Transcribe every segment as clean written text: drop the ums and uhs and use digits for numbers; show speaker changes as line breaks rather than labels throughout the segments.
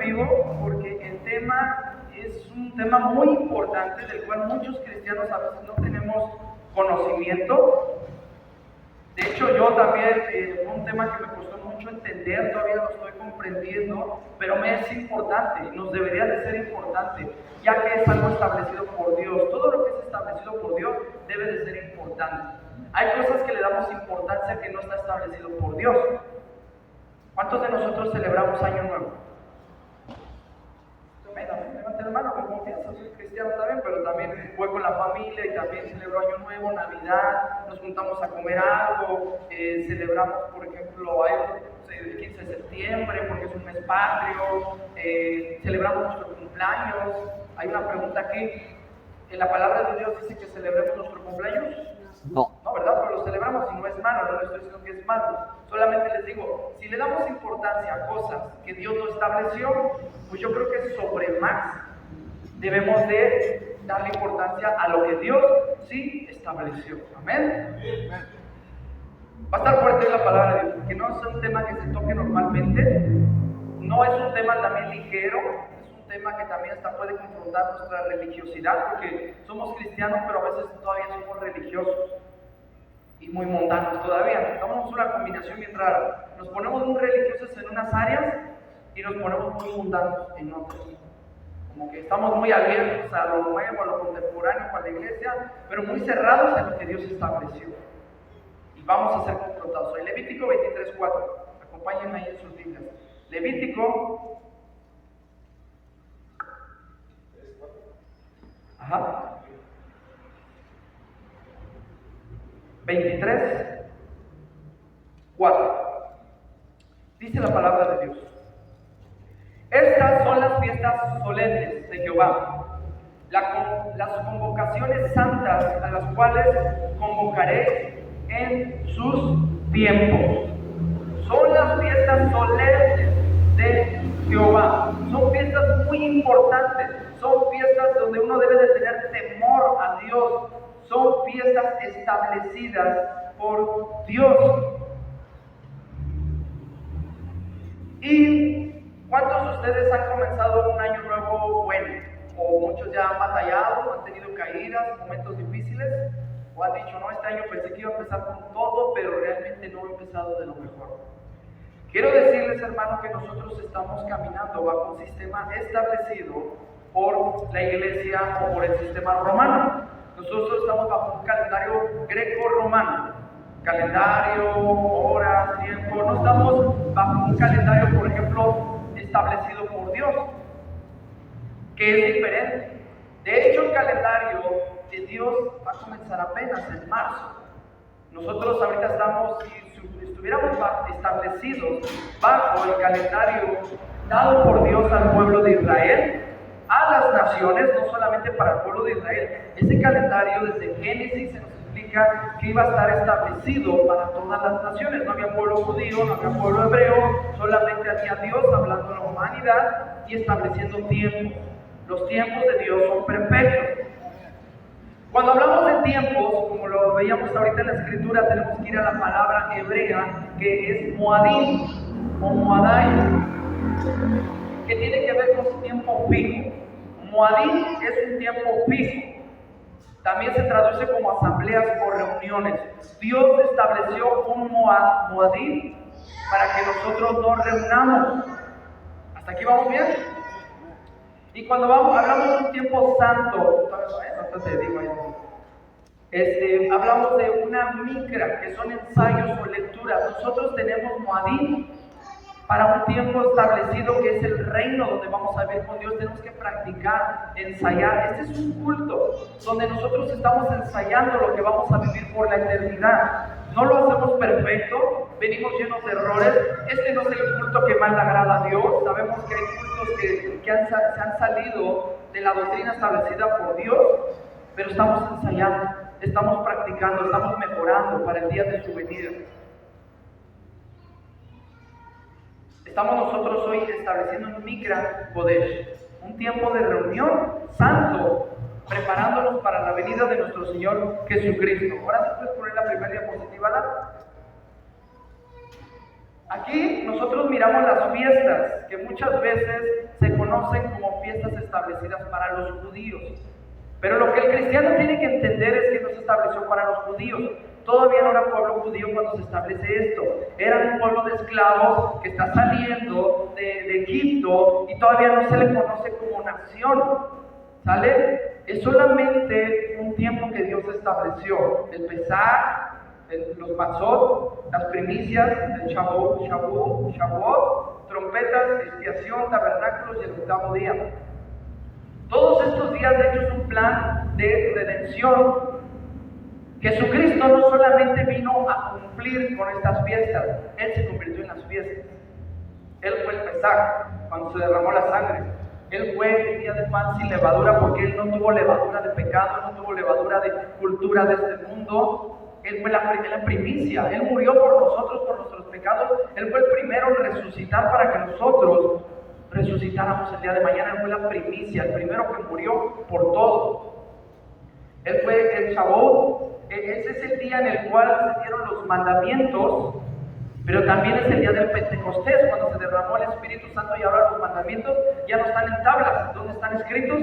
conmigo porque el tema es un tema muy importante del cual muchos cristianos a veces no tenemos conocimiento. De hecho, yo también, fue un tema que me costó mucho entender, todavía lo estoy comprendiendo, pero me es importante, nos debería de ser importante, ya que es algo establecido por Dios. Todo lo que es establecido por Dios debe de ser importante. Hay cosas que le damos importancia que no está establecido por Dios. ¿Cuántos de nosotros celebramos Año Nuevo? Levante la mano con confianza, soy cristiano también, pero también voy con la familia y también celebro Año Nuevo, Navidad, nos juntamos a comer algo, celebramos, por ejemplo, el 15 de septiembre porque es un mes patrio, celebramos nuestro cumpleaños. Hay una pregunta aquí, ¿en la palabra de Dios dice que celebremos nuestro cumpleaños? No, ¿verdad? Pero lo celebramos y no es malo, no estoy diciendo que es malo. Solamente les digo, si le damos importancia a cosas que Dios no estableció, pues yo creo que sobre más debemos de darle importancia a lo que Dios sí estableció. Amén. Va a estar fuerte la palabra de Dios, porque no es un tema que se toque normalmente, no es un tema también ligero, es un tema que también hasta puede confrontar nuestra religiosidad, porque somos cristianos, pero a veces todavía somos religiosos y muy mundanos todavía. Estamos en una combinación bien rara. Nos ponemos muy religiosos en unas áreas y nos ponemos muy mundanos en otras. Como que estamos muy abiertos a lo nuevo, a lo contemporáneo, para la iglesia, pero muy cerrados en lo que Dios estableció. Y vamos a ser confrontados hoy. Levítico 23:4. Acompáñenme ahí en sus Biblias. Levítico. Ajá. 23:4. Dice la palabra de Dios: estas son las fiestas solemnes de Jehová, las convocaciones santas a las cuales convocaré en sus tiempos. Son las fiestas solemnes de Jehová. Son fiestas muy importantes. Son fiestas donde uno debe de tener temor a Dios. Son fiestas establecidas por Dios. ¿Y cuántos de ustedes han comenzado un año nuevo bueno? O muchos ya han batallado, han tenido caídas, momentos difíciles, o han dicho, no, este año pensé que iba a empezar con todo, pero realmente no he empezado de lo mejor. Quiero decirles, hermanos, que nosotros estamos caminando bajo un sistema establecido por la iglesia o por el sistema romano. Nosotros estamos bajo un calendario greco-romano. Calendario, horas, tiempo. No estamos bajo un calendario, por ejemplo, establecido por Dios, que es diferente. De hecho, el calendario de Dios va a comenzar apenas en marzo. Nosotros ahorita estamos, si estuviéramos establecidos bajo el calendario dado por Dios al pueblo de Israel, a las naciones, no solamente para el pueblo de Israel. Ese calendario desde Génesis se nos explica que iba a estar establecido para todas las naciones. No había pueblo judío, no había pueblo hebreo, solamente había Dios hablando a la humanidad y estableciendo tiempos. Los tiempos de Dios son perfectos. Cuando hablamos de tiempos, como lo veíamos ahorita en la escritura, tenemos que ir a la palabra hebrea que es moadim o moadai, que tiene que ver con su tiempo fijo. Moadim es un tiempo fijo. También se traduce como asambleas o reuniones. Dios estableció un moadim para que nosotros nos reunamos. ¿Hasta aquí vamos bien? Y cuando hablamos de un tiempo santo, hablamos de una micra, que son ensayos o lecturas. Nosotros tenemos moadim para un tiempo establecido, que es el reino donde vamos a vivir con Dios. Tenemos que practicar, ensayar. Este es un culto donde nosotros estamos ensayando lo que vamos a vivir por la eternidad. No lo hacemos perfecto, venimos llenos de errores. Este no es el culto que más le agrada a Dios. Sabemos que hay cultos que se han salido de la doctrina establecida por Dios, pero estamos ensayando, estamos practicando, estamos mejorando para el día de su venida. Estamos nosotros hoy estableciendo un Mikra Kodesh, un tiempo de reunión santo, preparándonos para la venida de nuestro Señor Jesucristo. Ahora sí puedes poner la primera diapositiva, ¿la? Aquí nosotros miramos las fiestas que muchas veces se conocen como fiestas establecidas para los judíos. Pero lo que el cristiano tiene que entender es que no se estableció para los judíos. Todavía no era pueblo judío cuando se establece esto. Era un pueblo de esclavos que está saliendo de Egipto y todavía no se le conoce como nación. ¿Sale? Es solamente un tiempo que Dios estableció. El Pesaj, los Matzot, las primicias, el Shavuot, trompetas, expiación, tabernáculos y el octavo día. Todos estos días, de hecho, es un plan de redención. Jesucristo no solamente vino a cumplir con estas fiestas, Él se convirtió en las fiestas. Él fue el Pesaj, cuando se derramó la sangre. Él fue el día de pan sin levadura, porque Él no tuvo levadura de pecado, no tuvo levadura de cultura de este mundo. Él fue la primicia. Él murió por nosotros, por nuestros pecados. Él fue el primero en resucitar para que nosotros resucitáramos el día de mañana. Él fue la primicia, el primero que murió por todos. Él fue el Shavuot. Ese es el día en el cual se dieron los mandamientos, pero también es el día del Pentecostés, cuando se derramó el Espíritu Santo, y ahora los mandamientos ya no están en tablas. ¿Dónde están escritos?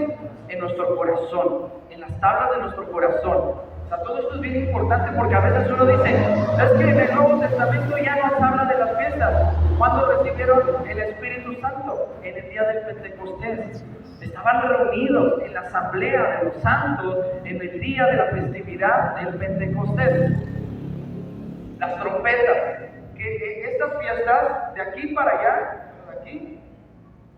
En nuestro corazón, en las tablas de nuestro corazón. O sea, todo esto es bien importante, porque a veces uno dice, es que en el Nuevo Testamento ya no se habla de las fiestas. ¿Cuándo recibieron el Espíritu Santo? En el día del Pentecostés. Estaban reunidos en la asamblea de los santos en el día de la festividad del Pentecostés. Las trompetas, que estas fiestas de aquí para allá, de aquí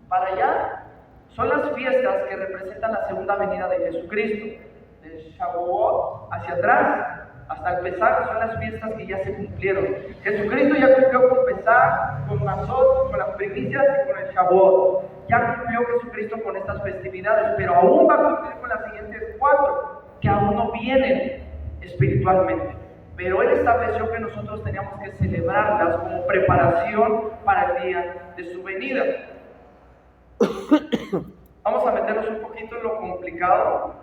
para allá, son las fiestas que representan la segunda venida de Jesucristo. De Shavuot hacia atrás hasta el Pesaj son las fiestas que ya se cumplieron. Jesucristo ya cumplió con Pesaj, con Matzot, con las primicias y con el Shavuot. Ya cumplió Jesucristo con estas festividades, pero aún va a cumplir con las siguientes 4, que aún no vienen espiritualmente. Pero Él estableció que nosotros teníamos que celebrarlas como preparación para el día de su venida. Vamos a meternos un poquito en lo complicado.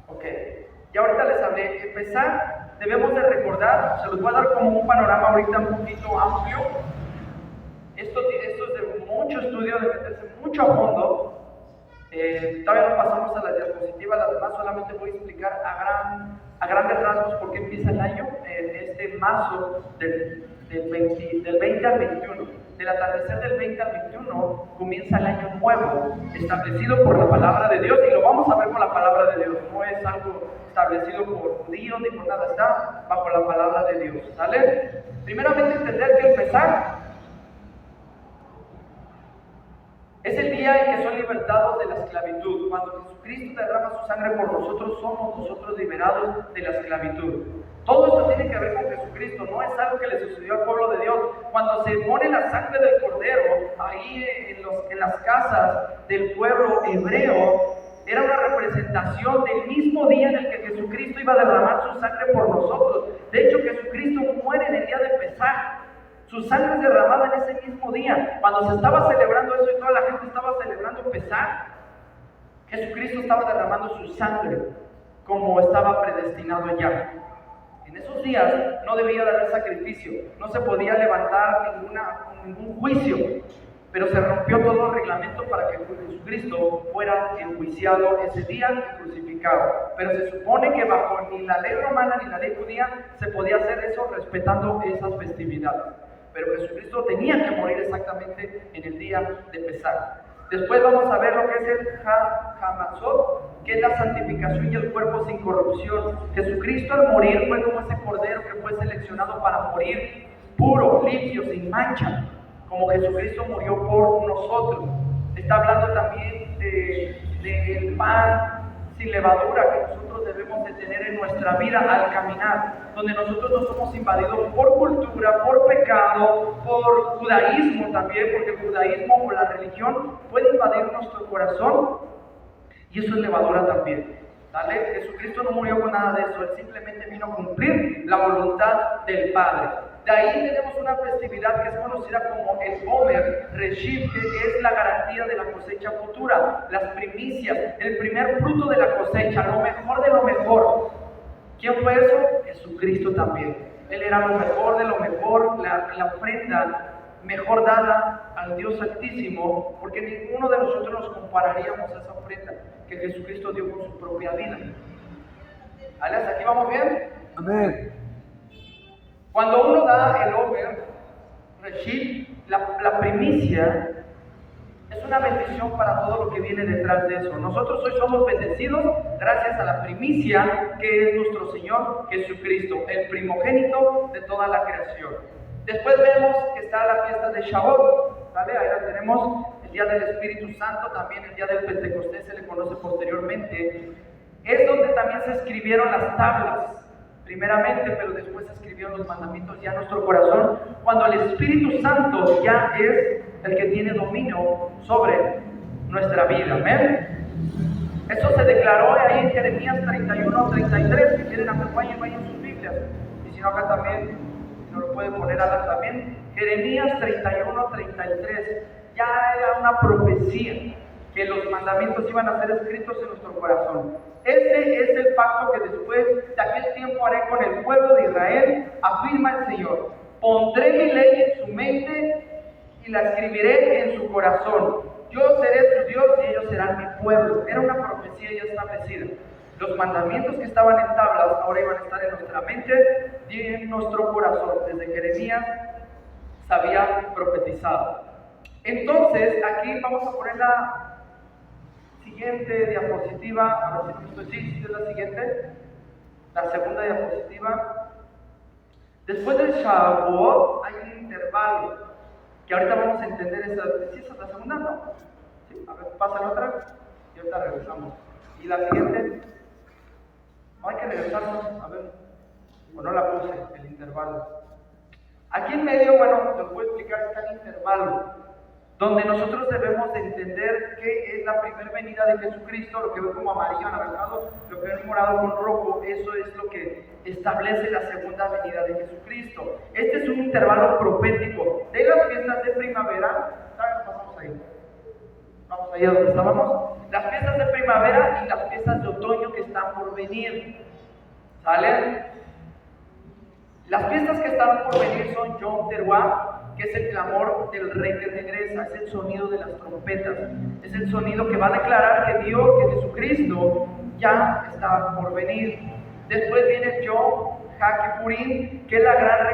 Ok, ya ahorita les hablé. Empezar, debemos de recordar, se los voy a dar como un panorama ahorita un poquito amplio. Esto es de mucho estudio, de meterse mucho a fondo. Todavía no pasamos a la diapositiva, las demás solamente voy a explicar a grandes rasgos por qué empieza el año, este marzo del 20 al 21. Del atardecer del 20 al 21 comienza el año nuevo, establecido por la palabra de Dios, y lo vamos a ver con la palabra de Dios. No es algo establecido por judíos ni por nada, está bajo la palabra de Dios. ¿Sale? Primeramente, entender que empezar es el día en que son libertados de la esclavitud. Cuando Jesucristo derrama su sangre por nosotros, somos nosotros liberados de la esclavitud. Todo esto tiene que ver con Jesucristo, no es algo que le sucedió al pueblo de Dios. Cuando se pone la sangre del Cordero ahí en las casas del pueblo hebreo, era una representación del mismo día en el que Jesucristo iba a derramar su sangre por nosotros. De hecho, Jesucristo muere en el día de Pesaj. Su sangre es derramada en ese mismo día. Cuando se estaba celebrando eso y toda la gente estaba celebrando Pesaj, Jesucristo estaba derramando su sangre como estaba predestinado ya. En esos días no debía de haber sacrificio, no se podía levantar ningún juicio, pero se rompió todo el reglamento para que Jesucristo fuera enjuiciado ese día y crucificado. Pero se supone que bajo ni la ley romana ni la ley judía se podía hacer eso respetando esas festividades. Pero Jesucristo tenía que morir exactamente en el día de Pesaj. Después vamos a ver lo que es el Hamatzot, que es la santificación y el cuerpo sin corrupción. Jesucristo al morir fue como ese cordero que fue seleccionado para morir puro, limpio, sin mancha, como Jesucristo murió por nosotros. Está hablando también del pan sin levadura que nosotros debemos de tener en nuestra vida al caminar, donde nosotros no somos invadidos por cultura, por pecado, por judaísmo también, porque el judaísmo o la religión puede invadir nuestro corazón, y eso es levadura también. ¿Vale? Jesucristo no murió con nada de eso, Él simplemente vino a cumplir la voluntad del Padre. De ahí tenemos una festividad que es conocida como el Omer Reshit, que es la garantía de la cosecha futura, las primicias, el primer fruto de la cosecha, lo mejor de lo mejor. ¿Quién fue eso? Jesucristo también. Él era lo mejor de lo mejor, la ofrenda mejor dada al Dios Altísimo, porque ninguno de nosotros nos compararíamos a esa ofrenda que Jesucristo dio con su propia vida. ¿Vale? ¿Hasta aquí vamos bien?
Amén.
Cuando uno da el Omer, Reshit, la primicia, es una bendición para todo lo que viene detrás de eso. Nosotros hoy somos bendecidos gracias a la primicia que es nuestro Señor Jesucristo, el primogénito de toda la creación. Después vemos que está la fiesta de Shavuot, ¿vale? Ahí la tenemos, el día del Espíritu Santo, también el día del Pentecostés se le conoce posteriormente. Es donde también se escribieron las tablas, primeramente, pero después se escribieron los mandamientos ya en nuestro corazón, cuando el Espíritu Santo ya es el que tiene dominio sobre nuestra vida. ¿Amén? Eso se declaró ahí en Jeremías 31-33. Si quieren acompañen, vayan sus Biblias. Y si no, acá también, no lo pueden poner acá también. Jeremías 31-33. Ya era una profecía que los mandamientos iban a ser escritos en nuestro corazón. Este es el pacto que después de aquel tiempo haré con el pueblo de Israel, afirma el Señor. Pondré mi ley en su mente y la escribiré en su corazón. Yo seré su Dios y ellos serán mi pueblo. Era una profecía ya establecida. Los mandamientos que estaban en tablas ahora iban a estar en nuestra mente y en nuestro corazón. Desde Jeremías se había profetizado. Entonces, aquí vamos a poner la siguiente diapositiva. A ver si no estoy, sí, es la siguiente. La segunda diapositiva. Después del Shavuot hay un intervalo que ahorita vamos a entender esa. ¿Sí esa es la segunda? No. ¿Sí? A ver, pasa la otra y ahorita regresamos. Y la siguiente. No hay que regresarnos. A ver. O no la puse, el intervalo. Aquí en medio, bueno, les voy a explicar, está el intervalo, donde nosotros debemos de entender qué es la primera venida de Jesucristo. Lo que ve como amarillo anaranjado, lo que ve morado con rojo, eso es lo que establece la segunda venida de Jesucristo. Este es un intervalo profético de las fiestas de primavera. Pasamos ahí. Vamos allá donde estábamos. Las fiestas de primavera y las fiestas de otoño que están por venir. ¿Sale? Las fiestas que están por venir son Yom Teruah, que es el clamor del rey que regresa, es el sonido de las trompetas, es el sonido que va a declarar que Dios, que Jesucristo ya está por venir. Después viene Yom HaKippurim, que es la gran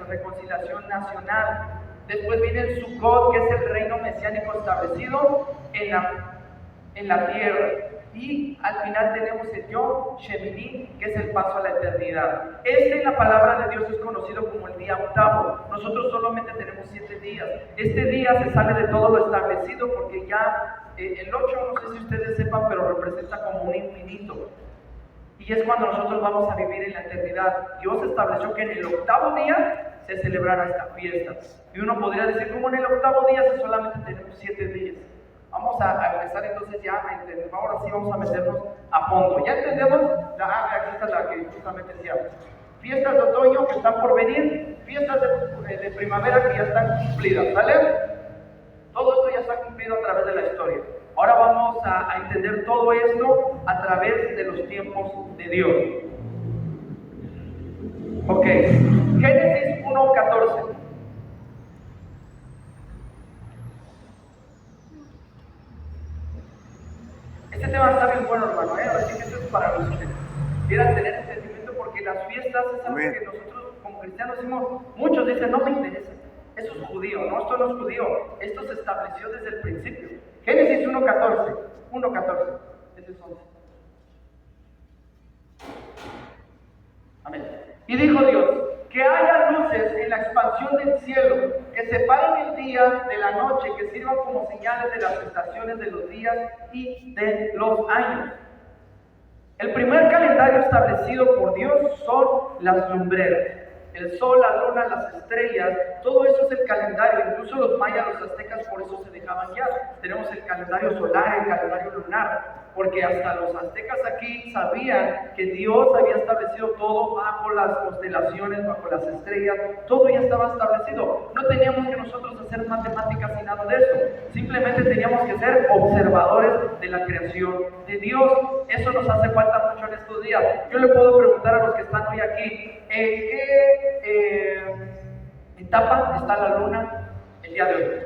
reconciliación nacional. Después viene el Sukkot, que es el reino mesiánico establecido en la tierra. Y al final tenemos el Yom Shemini, que es el paso a la eternidad. Este en la palabra de Dios es conocido como el día octavo. Nosotros solamente tenemos 7 días. Este día se sale de todo lo establecido porque ya el 8, no sé si ustedes sepan, pero representa como un infinito. Y es cuando nosotros vamos a vivir en la eternidad. Dios estableció que en el octavo día se celebrará esta fiesta. Y uno podría decir, como en el octavo día si solamente tenemos 7 días. Vamos a empezar entonces ya a entender, ahora sí vamos a meternos a fondo. Ya entendemos, aquí está la que justamente decía, fiestas de otoño que están por venir, fiestas de primavera que ya están cumplidas, ¿vale? Todo esto ya está cumplido a través de la historia. Ahora vamos a entender todo esto a través de los tiempos de Dios. Ok, Génesis 1:14. Este tema está bien bueno, hermano, así que esto es para los que quieran tener entendimiento, porque las fiestas es algo que nosotros como cristianos decimos, muchos dicen, no me interesa, eso es judío, no, esto no es judío, esto se estableció desde el principio. Génesis 1:14, ese es 11. Amén. Y dijo Dios, que haya luces en la expansión del cielo, que separen el día de la noche, que sirvan como señales de las estaciones de los días y de los años. El primer calendario establecido por Dios son las lumbreras. El sol, la luna, las estrellas, todo eso es el calendario. Incluso los mayas, los aztecas, por eso se dejaban guiar. Tenemos el calendario solar, el calendario lunar, porque hasta los aztecas aquí sabían que Dios había establecido todo bajo las constelaciones, bajo las estrellas, todo ya estaba establecido. No teníamos que nosotros hacer matemáticas ni nada de eso. Simplemente simplemente teníamos que ser observadores de la creación de Dios. Eso nos hace falta mucho en estos días. Yo le puedo preguntar a los que están hoy aquí, ¿en qué etapa está la luna el día de hoy?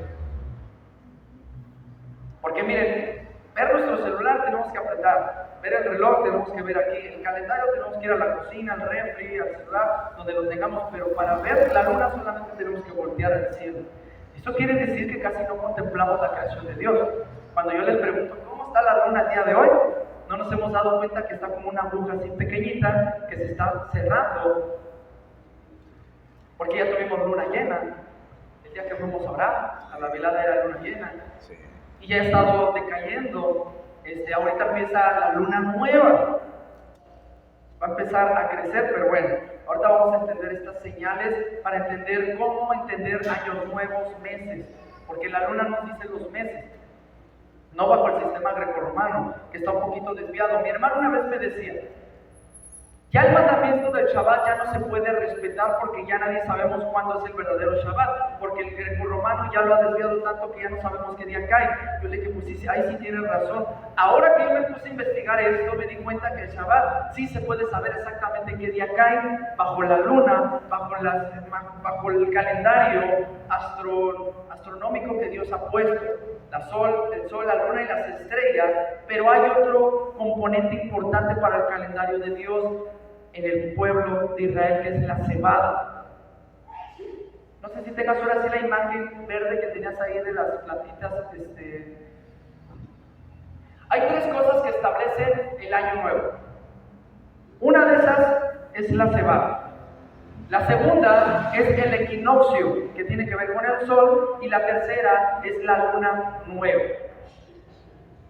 Porque miren, ver nuestro celular tenemos que apretar, ver el reloj tenemos que ver aquí, el calendario tenemos que ir a la cocina, al refri, al celular, donde lo tengamos, pero para ver la luna solamente tenemos que voltear al cielo. Esto quiere decir que casi no contemplamos la creación de Dios. Cuando yo les pregunto, ¿cómo está la luna el día de hoy? No nos hemos dado cuenta que está como una aguja así pequeñita que se está cerrando, porque ya tuvimos luna llena. El día que fuimos a orar, a la velada era luna llena. Sí. Y ya ha estado decayendo. Ahorita empieza la luna nueva. Va a empezar a crecer, pero bueno, ahorita vamos a entender estas señales para entender cómo entender años nuevos, meses. Porque la luna nos dice los meses, no bajo el sistema grecorromano, que está un poquito desviado. Mi hermano una vez me decía, ya el mandamiento del Shabbat ya no se puede respetar porque ya nadie sabemos cuándo es el verdadero Shabbat, porque el grecorromano ya lo ha desviado tanto que ya no sabemos qué día cae. Yo le dije, pues sí, ahí sí tienes razón. Ahora que yo me puse a investigar esto, me di cuenta que el Shabbat sí se puede saber exactamente qué día cae, bajo la luna, bajo el calendario astronómico que Dios ha puesto. El sol, la luna y las estrellas, pero hay otro componente importante para el calendario de Dios en el pueblo de Israel, que es la cebada. No sé si tengas ahora sí la imagen verde que tenías ahí de las plantitas. Hay tres cosas que establecen el año nuevo. Una de esas es la cebada. La segunda es el equinoccio, que tiene que ver con el sol, y la tercera es la luna nueva.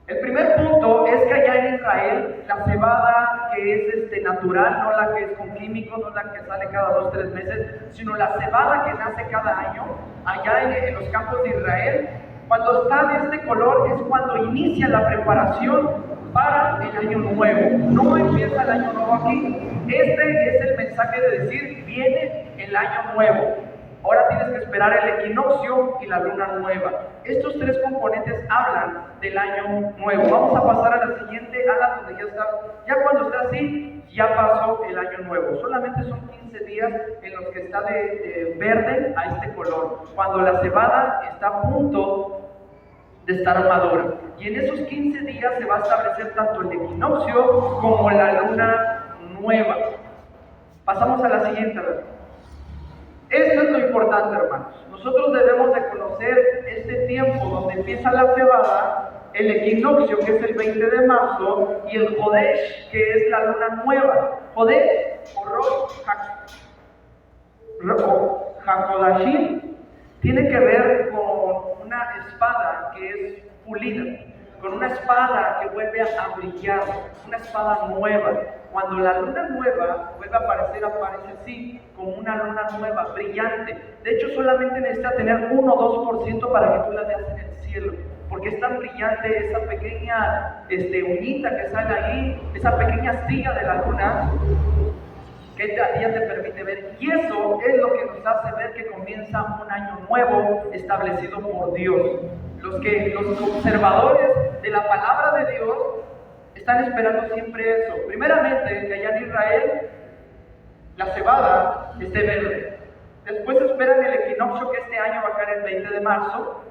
El primer punto es que allá en Israel, la cebada que es natural, no la que es con químicos, no la que sale cada 2 o 3 meses, sino la cebada que nace cada año, allá en los campos de Israel, cuando está de este color es cuando inicia la preparación para el año nuevo. No empieza el año nuevo aquí. Este es el mensaje de decir, viene el año nuevo. Ahora tienes que esperar el equinoccio y la luna nueva. Estos tres componentes hablan del año nuevo. Vamos a pasar a la siguiente, ala, donde ya está. Ya cuando está así, ya pasó el año nuevo. Solamente son 15 días en los que está de verde a este color. Cuando la cebada está a punto de estar madura. Y en esos 15 días se va a establecer tanto el equinoccio como la luna nueva. Pasamos a la siguiente, ¿verdad? Esto es lo importante, hermanos. Nosotros debemos de conocer este tiempo donde empieza la cebada, el equinoccio, que es el 20 de marzo, y el Jodesh, que es la luna nueva. Jodesh o Rosh HaKodashim tiene que ver con una espada que es pulida, con una espada que vuelve a brillar, una espada nueva. Cuando la luna nueva vuelve a aparecer, aparece así, como una luna nueva, brillante. De hecho, solamente necesita tener 1 o 2% para que tú la veas en el cielo, porque es tan brillante esa pequeña uñita que sale ahí, esa pequeña astilla de la luna, que ya te permite ver. Y eso es lo que nos hace ver que comienza un año nuevo establecido por Dios. Los observadores de la palabra de Dios están esperando siempre eso. Primeramente, que allá en Israel la cebada esté verde. Después esperan el equinoccio, que este año va a caer el 20 de marzo.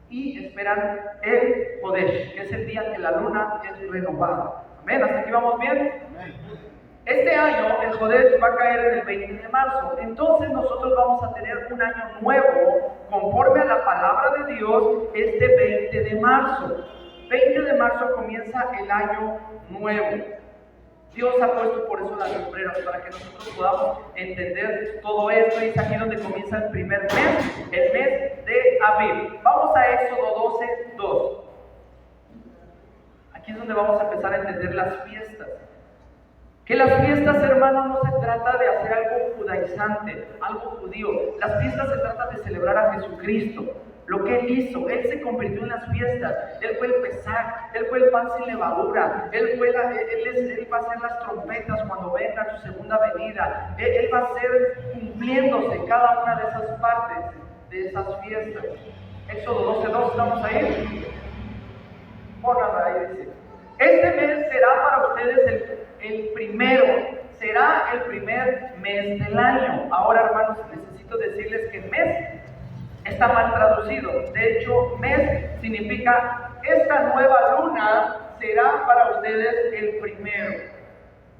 Y esperan el Jodesh, que es el día en que la luna es renovada. Amén, ¿hasta aquí vamos bien? Este año el Jodesh va a caer en el 20 de marzo. Entonces nosotros vamos a tener un año nuevo conforme a la palabra de Dios este 20 de marzo. 20 de marzo comienza el año nuevo. Dios ha puesto por eso las lumbreras, para que nosotros podamos entender todo esto. Y es aquí donde comienza el primer mes, el mes de Aviv. Vamos a Éxodo 12:2. Aquí es donde vamos a empezar a entender las fiestas. Que las fiestas, hermanos, no se trata de hacer algo judaizante, algo judío. Las fiestas se trata de celebrar a Jesucristo, lo que Él hizo. Él se convirtió en las fiestas. Él fue el Pesaj, Él fue el pan sin levadura, Él va a hacer las trompetas cuando venga su segunda venida. Él va a ser cumpliéndose cada una de esas partes de esas fiestas. Éxodo 12:2, ¿estamos ahí? Pónganlo ahí, dice. Este mes será para ustedes el primero, será el primer mes del año. Ahora, hermanos, necesito decirles que mes está mal traducido. De hecho, mes significa esta nueva luna será para ustedes el primero.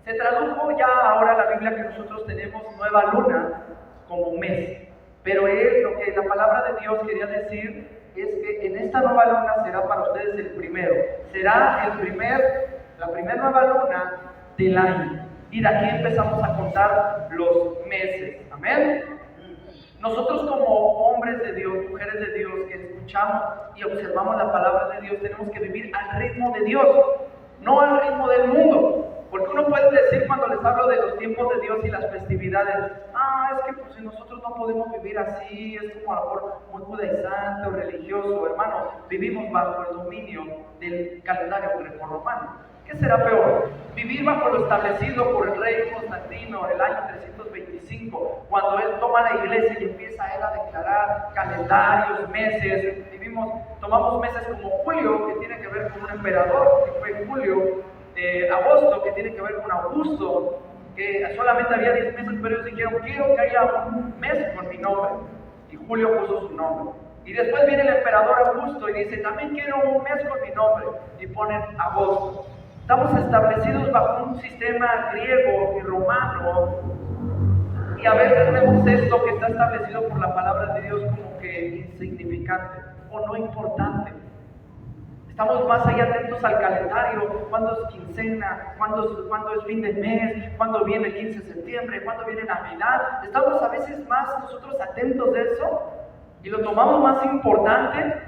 Se tradujo ya ahora la Biblia que nosotros tenemos nueva luna como mes. Pero lo que la palabra de Dios quería decir es que en esta nueva luna será para ustedes el primero. Será la primera nueva luna del año. Y de aquí empezamos a contar los meses. Amén. Nosotros como hombres de Dios, mujeres de Dios, que escuchamos y observamos la palabra de Dios, tenemos que vivir al ritmo de Dios, no al ritmo del mundo. Porque uno puede decir cuando les hablo de los tiempos de Dios y las festividades, es que pues si nosotros no podemos vivir así, es como a lo mejor muy judaizante o religioso. Hermanos, vivimos bajo el dominio del calendario grecorromano. ¿Qué será peor? Vivir bajo lo establecido por el rey Constantino en el año 325, cuando él toma la iglesia y empieza él a declarar calendarios, meses. Tomamos meses como julio, que tiene que ver con un emperador, que fue Julio, agosto, que tiene que ver con Augusto, que solamente había 10 meses, pero ellos dijeron, quiero que haya un mes con mi nombre, y Julio puso su nombre. Y después viene el emperador Augusto y dice, también quiero un mes con mi nombre, y ponen agosto. Estamos establecidos bajo un sistema griego y romano, y a veces vemos esto que está establecido por la palabra de Dios como que insignificante o no importante. Estamos más allá atentos al calendario, cuándo es quincena, cuándo es fin de mes, cuándo viene el 15 de septiembre, cuándo viene Navidad. Estamos a veces más nosotros atentos de eso y lo tomamos más importante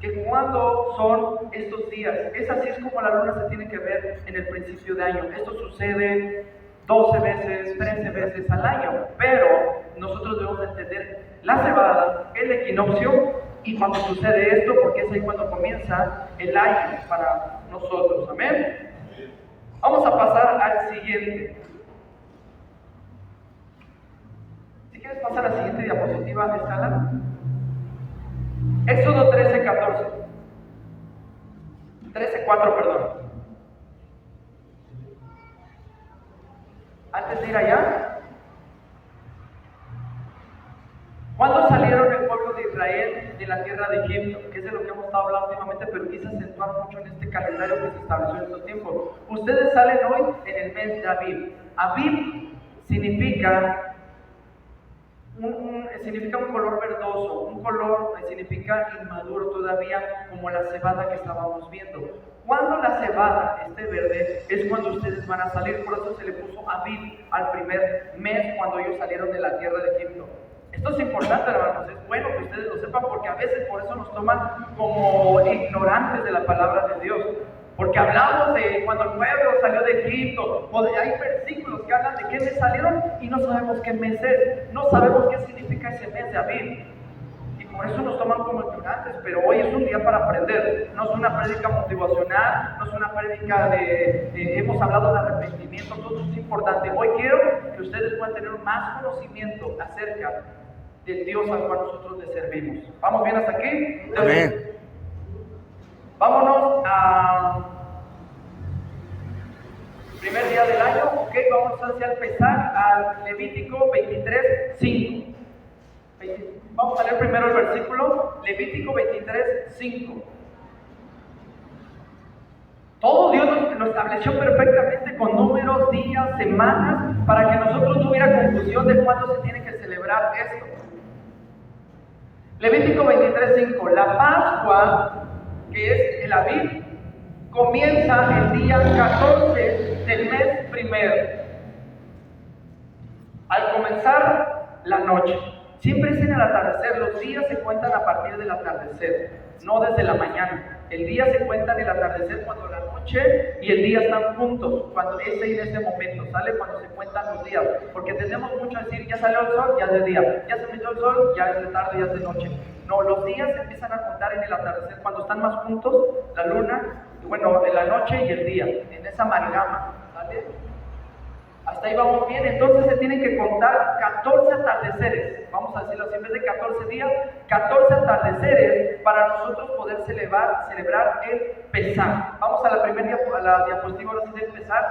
que cuándo son estos días. Es así es como la luna se tiene que ver en el principio de año. Esto sucede 12 veces, 13 veces al año, pero nosotros debemos entender la cebada, el equinoccio, y cuando sucede esto, porque es ahí cuando comienza el año para nosotros. Amén. Vamos a pasar al siguiente. Si quieres pasar a la siguiente diapositiva, escala. Éxodo 13:4, perdón. Antes de ir allá, ¿cuándo salieron el pueblo de Israel de la tierra de Egipto? Que es de lo que hemos estado hablando últimamente, pero quise acentuar mucho en este calendario que se estableció en estos tiempos. Ustedes salen hoy en el mes de Abib. Abib significa un color verdoso, un color significa inmaduro todavía, como la cebada que estábamos viendo. Cuando la cebada esté verde es cuando ustedes van a salir, por eso se le puso Abib al primer mes cuando ellos salieron de la tierra de Egipto. Esto es importante, hermanos, es bueno que ustedes lo sepan porque a veces por eso nos toman como ignorantes de la palabra de Dios. Porque hablamos de cuando el pueblo salió de Egipto, o hay versículos que hablan de qué mes salieron y no sabemos qué mes es, no sabemos qué significa ese mes de Abib. Y por eso nos toman como ignorantes, pero hoy es un día para aprender. No es una prédica motivacional, no es una prédica hemos hablado de arrepentimiento, todo eso es importante. Hoy quiero que ustedes puedan tener más conocimiento acerca del Dios al cual nosotros le servimos. ¿Vamos bien hasta aquí?
Amén.
Vámonos a primer día del año, ok, vamos a empezar al Levítico 23:5. Vamos a leer primero el versículo, Levítico 23:5. Todo Dios lo estableció perfectamente con números, días, semanas, para que nosotros no hubiera confusión de cuándo se tiene que celebrar esto. Levítico 23:5, la Pascua, que es el Abib, comienza el día 14 del mes primero. Al comenzar la noche, siempre es en el atardecer, los días se cuentan a partir del atardecer, no desde la mañana. El día se cuenta en el atardecer cuando la noche y el día están juntos, cuando ese momento, ¿sale? Cuando se cuentan los días, porque tenemos mucho a decir, ya salió el sol, ya es de día, ya se metió el sol, ya es de tarde, ya es de noche. No, los días se empiezan a contar en el atardecer, cuando están más juntos, la luna, y bueno, en la noche y el día, en esa amalgama, ¿sale? Hasta ahí vamos bien. Entonces se tienen que contar 14 atardeceres vamos a decirlo así, en vez de 14 días, 14 atardeceres para nosotros poder celebrar el Pesaj. Vamos a la primera diapositiva ahora sí del Pesaj.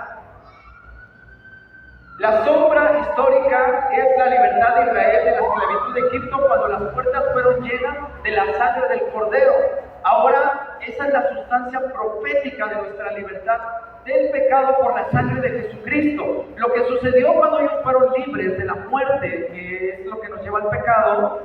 La sombra histórica es la libertad de Israel de la esclavitud de Egipto cuando las puertas fueron llenas de la sangre del Cordero. Ahora, esa es la sustancia profética de nuestra libertad del pecado por la sangre de Jesucristo. Lo que sucedió cuando ellos fueron libres de la muerte, que es lo que nos lleva al pecado,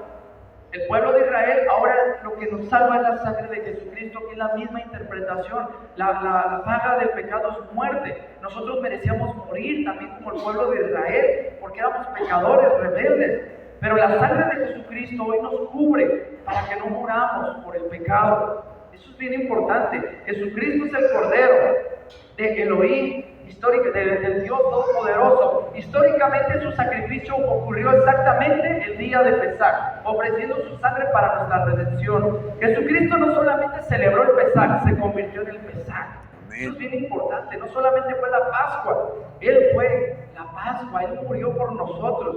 el pueblo de Israel, ahora lo que nos salva es la sangre de Jesucristo, que es la misma interpretación. La paga del pecado es muerte. Nosotros merecíamos morir también como el pueblo de Israel, porque éramos pecadores, rebeldes. Pero la sangre de Jesucristo hoy nos cubre para que no muramos por el pecado. Eso es bien importante. Jesucristo es el Cordero de Elohim, del Dios Todopoderoso. Históricamente su sacrificio ocurrió exactamente el día de Pesaj, ofreciendo su sangre para nuestra redención. Jesucristo no solamente celebró el Pesaj, se convirtió en el Pesaj. Eso es bien importante. No solamente fue la Pascua, Él fue la Pascua, Él murió por nosotros.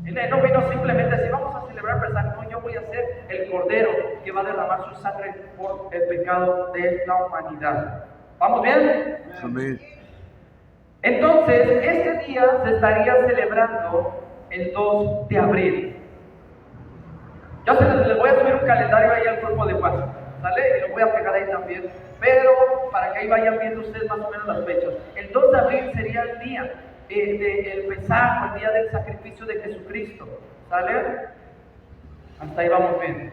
Él no vino simplemente a decir, vamos a celebrar Pesaj. No, yo voy a ser el Cordero que va a derramar su sangre por el pecado de la humanidad. ¿Vamos bien?
Amén.
Entonces, este día se estaría celebrando el 2 de abril. Ya les voy a subir un calendario ahí al cuerpo de Pascua, ¿sale? Y lo voy a pegar ahí también, pero para que ahí vayan viendo ustedes más o menos las fechas. El 2 de abril sería el día del Pesaj, el día del sacrificio de Jesucristo, ¿sale? Hasta ahí vamos bien.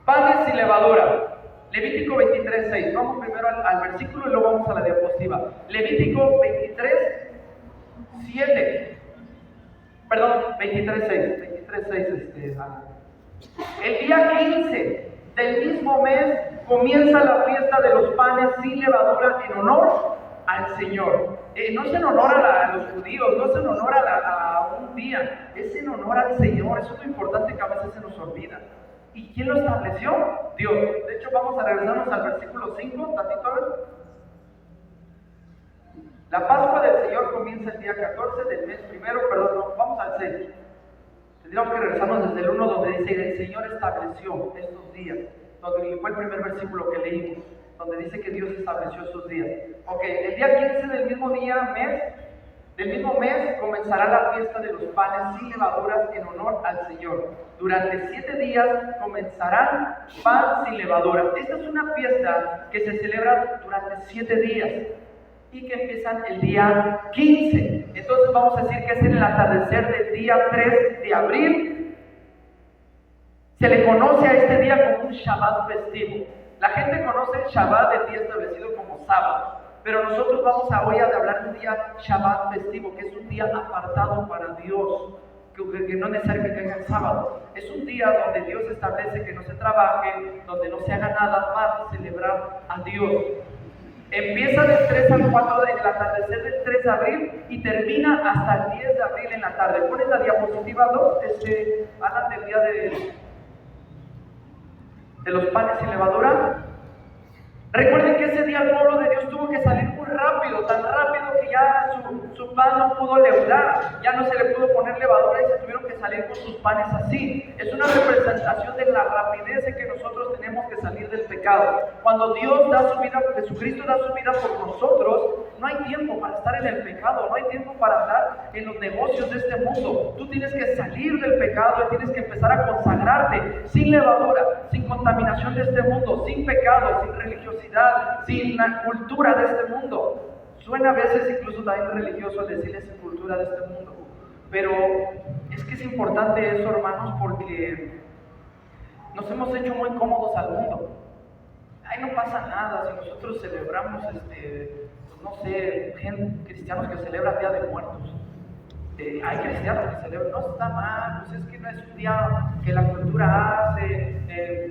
Panes y levadura. Levítico 23:6. Vamos primero al versículo y luego vamos a la diapositiva. Levítico 23:7. Perdón, 23:6. 23:6. El día 15 del mismo mes comienza la fiesta de los panes sin levadura en honor al Señor. No es en honor a los judíos, no es en honor a un día, es en honor al Señor. Eso es lo importante que a veces se nos olvida. ¿Y quién lo estableció? Dios. De hecho, vamos a regresarnos al versículo 5, tantito a ver. La Pascua del Señor comienza el día 14 del mes primero, perdón, no, vamos al 6. Tendríamos que regresarnos desde el 1 donde dice, el Señor estableció estos días, donde fue el primer versículo que leímos, donde dice que Dios estableció estos días. Ok, el día 15 del mismo mes comenzará la fiesta de los panes sin levaduras en honor al Señor. Durante 7 días comenzarán pan sin levaduras. Esta es una fiesta que se celebra durante 7 días y que empiezan el día 15. Entonces vamos a decir que es en el atardecer del día 3 de abril. Se le conoce a este día como un Shabbat festivo. La gente conoce el Shabbat del día establecido como sábado. Pero nosotros vamos hoy a hablar de un día Shabbat festivo, que es un día apartado para Dios, que no es necesario que caiga el sábado. Es un día donde Dios establece que no se trabaje, donde no se haga nada para celebrar a Dios. Empieza del 3 al 4 del atardecer del 3 de abril y termina hasta el 10 de abril en la tarde. Ponen la diapositiva 2, hablan del día de los panes sin levadura. Recuerden que ese día el pueblo de Dios tuvo que salir muy rápido, tan rápido que ya su pan no pudo leudar, ya no se le pudo poner levadura y se tuvieron que salir con sus panes así. Es una representación de la rapidez en que nosotros tenemos que salir del pecado. Cuando Dios da su vida, Jesucristo da su vida por nosotros, no hay tiempo para estar en el pecado, no hay tiempo para estar en los negocios de este mundo. Tú tienes que salir del pecado y tienes que empezar a consagrarte sin levadura, sin contaminación de este mundo, sin pecado, sin religiosidad, sin la cultura de este mundo. Suena a veces incluso también religioso decirle sin cultura de este mundo, pero es que es importante eso, hermanos, porque nos hemos hecho muy cómodos al mundo. Ay, no pasa nada si nosotros celebramos, no sé, cristianos que celebran Día de Muertos. Hay cristianos que celebran, no está mal, pues es que no es un día que la cultura hace.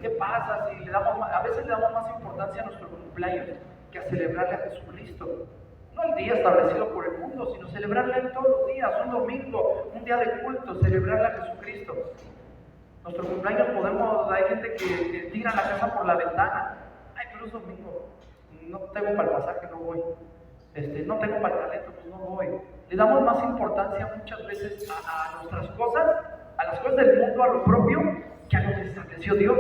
¿Qué pasa si a veces le damos más importancia a nuestro cumpleaños que a celebrarle a Jesucristo? No el día establecido por el mundo, sino celebrarle todos los días, un domingo, un día de culto, celebrarle a Jesucristo. Nuestro cumpleaños hay gente que tira la casa por la ventana. Ay, pero es domingo, no tengo para el pasaje, no voy. No tengo para el talento, pues no voy. Le damos más importancia muchas veces a nuestras cosas a las cosas del mundo, a lo propio, que a lo que estableció Dios.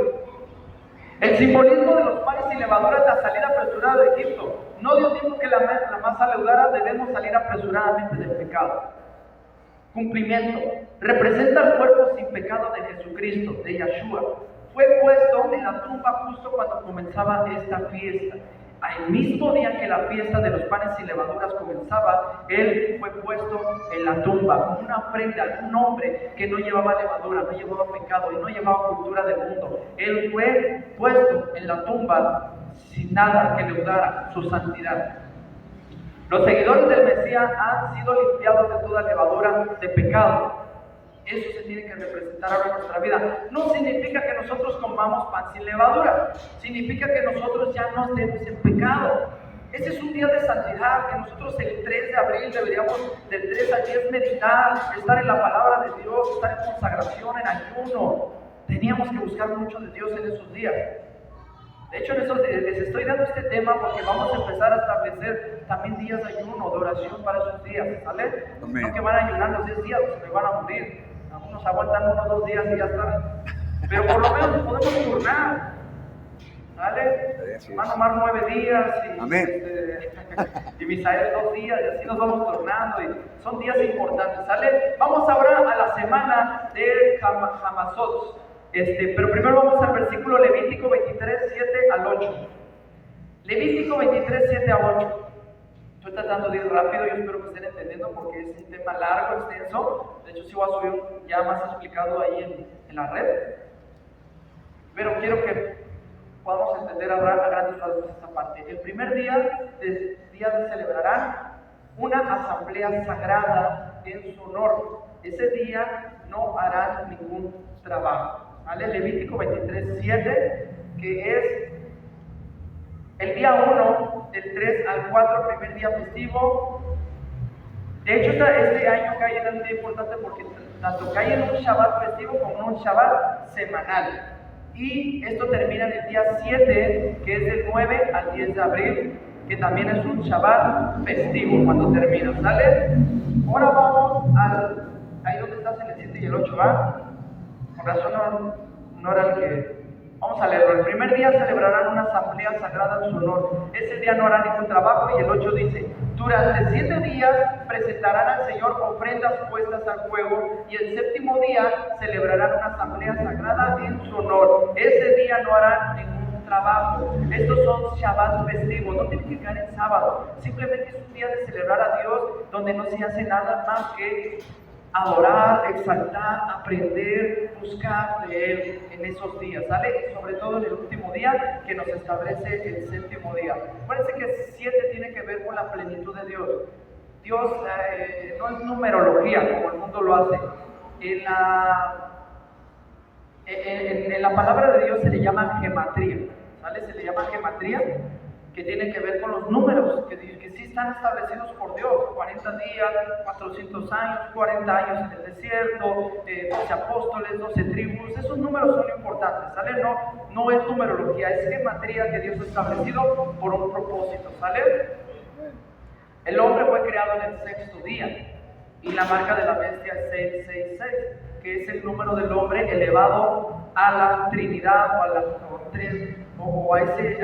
El simbolismo de los panes y levaduras es la salida apresurada de Egipto. No Dios dijo que la masa leudara, debemos salir apresuradamente del pecado. Cumplimiento. Representa el cuerpo sin pecado de Jesucristo, de Yeshua. Fue puesto en la tumba justo cuando comenzaba esta fiesta. Al mismo día que la fiesta de los panes y levaduras comenzaba, Él fue puesto en la tumba como una ofrenda a un hombre que no llevaba levadura, no llevaba pecado y no llevaba cultura del mundo. Él fue puesto en la tumba sin nada que leudara su santidad. Los seguidores del Mesías han sido limpiados de toda levadura de pecado. Eso se tiene que representar ahora en nuestra vida. No significa que nosotros comamos pan sin levadura. Significa que nosotros ya no estemos en pecado. Ese es un día de santidad que nosotros el 3 de abril deberíamos del 3 al 10 meditar, estar en la palabra de Dios, estar en consagración, en ayuno. Teníamos que buscar mucho de Dios en esos días. De hecho, les estoy dando este tema porque vamos a empezar a establecer también días de ayuno, de oración para esos días, ¿sale?
Amén.
No que van a ayunar los 10 días, se me van a morir. Algunos aguantan 1 o 2 días y ya está. Pero por lo menos podemos turnar, ¿sale? Van a tomar 9 días y Misael 2 días y así nos vamos turnando. Y son días importantes, ¿sale? Vamos ahora a la semana de Hamazot. Pero primero vamos al versículo Levítico 23, 7 al 8. Levítico 23, 7 al 8. Estoy tratando de ir rápido, yo espero que estén entendiendo porque es un tema largo, extenso. De hecho, sí voy a subir ya más explicado ahí en la red. Pero quiero que podamos entender a grandes rasgos esta parte. El primer día celebrarán una asamblea sagrada en su honor. Ese día no harán ningún trabajo. ¿Vale? Levítico 23, 7, que es el día 1, del 3 al 4, primer día festivo. De hecho, este año cae en un día importante porque tanto cae en un Shabbat festivo como en un Shabbat semanal. Y esto termina en el día 7, que es del 9 al 10 de abril, que también es un Shabbat festivo cuando termina, ¿sale? Ahora vamos ahí donde estás en el 7 y el 8, ¿va? Con razón no era el que... Vamos a leerlo. El primer día celebrarán una asamblea sagrada en su honor. Ese día no harán ningún trabajo y el 8 dice: durante 7 días presentarán al Señor ofrendas puestas al fuego y el séptimo día celebrarán una asamblea sagrada en su honor. Ese día no harán ningún trabajo. Estos son Shabbat festivos, no tienen que caer en sábado. Simplemente es un día de celebrar a Dios donde no se hace nada más que adorar, exaltar, aprender, buscar de Él en esos días, ¿sale? Sobre todo en el último día que nos establece el séptimo día. Acuérdense que 7 tiene que ver con la plenitud de Dios. Dios no es numerología como el mundo lo hace. En la palabra de Dios se le llama gematría, ¿sale? Se le llama gematría, que tiene que ver con los números, que sí están establecidos por Dios: 40 días, 400 años, 40 años en el desierto, 12 apóstoles, 12 tribus. Esos números son importantes, ¿sale? No es numerología, es gematría que Dios ha establecido por un propósito, ¿sale? El hombre fue creado en el 6º día y la marca de la bestia es 666, que es el número del hombre elevado a la Trinidad o a ese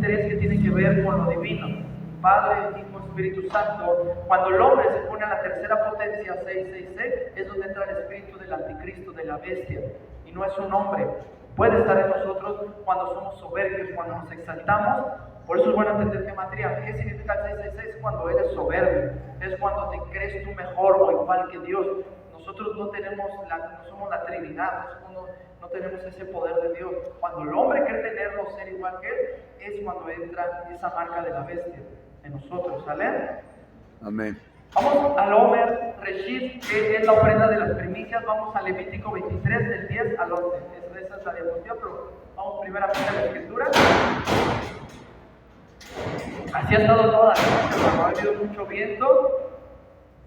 3 que tiene que ver con lo divino, Padre, Hijo, Espíritu Santo. Cuando el hombre se pone a la tercera potencia, 666, es donde entra el espíritu del anticristo, de la bestia, y no es un hombre. Puede estar en nosotros cuando somos soberbios, cuando nos exaltamos. Por eso es bueno entender gematría. ¿Qué significa el 666? Cuando eres soberbio, es cuando te crees tú mejor o igual que Dios. Nosotros no somos la Trinidad, no tenemos ese poder de Dios. Cuando el hombre cree tenerlo, ser igual que Él, es cuando entra esa marca de la bestia en nosotros, ¿sale?
Amén.
Vamos al Omer Reshit, que es la ofrenda de las primicias. Vamos a Levítico 23, del 10 al 11. Esa es la diapositiva, pero vamos primeramente a la escritura. Así ha estado toda la noche, ha habido mucho viento.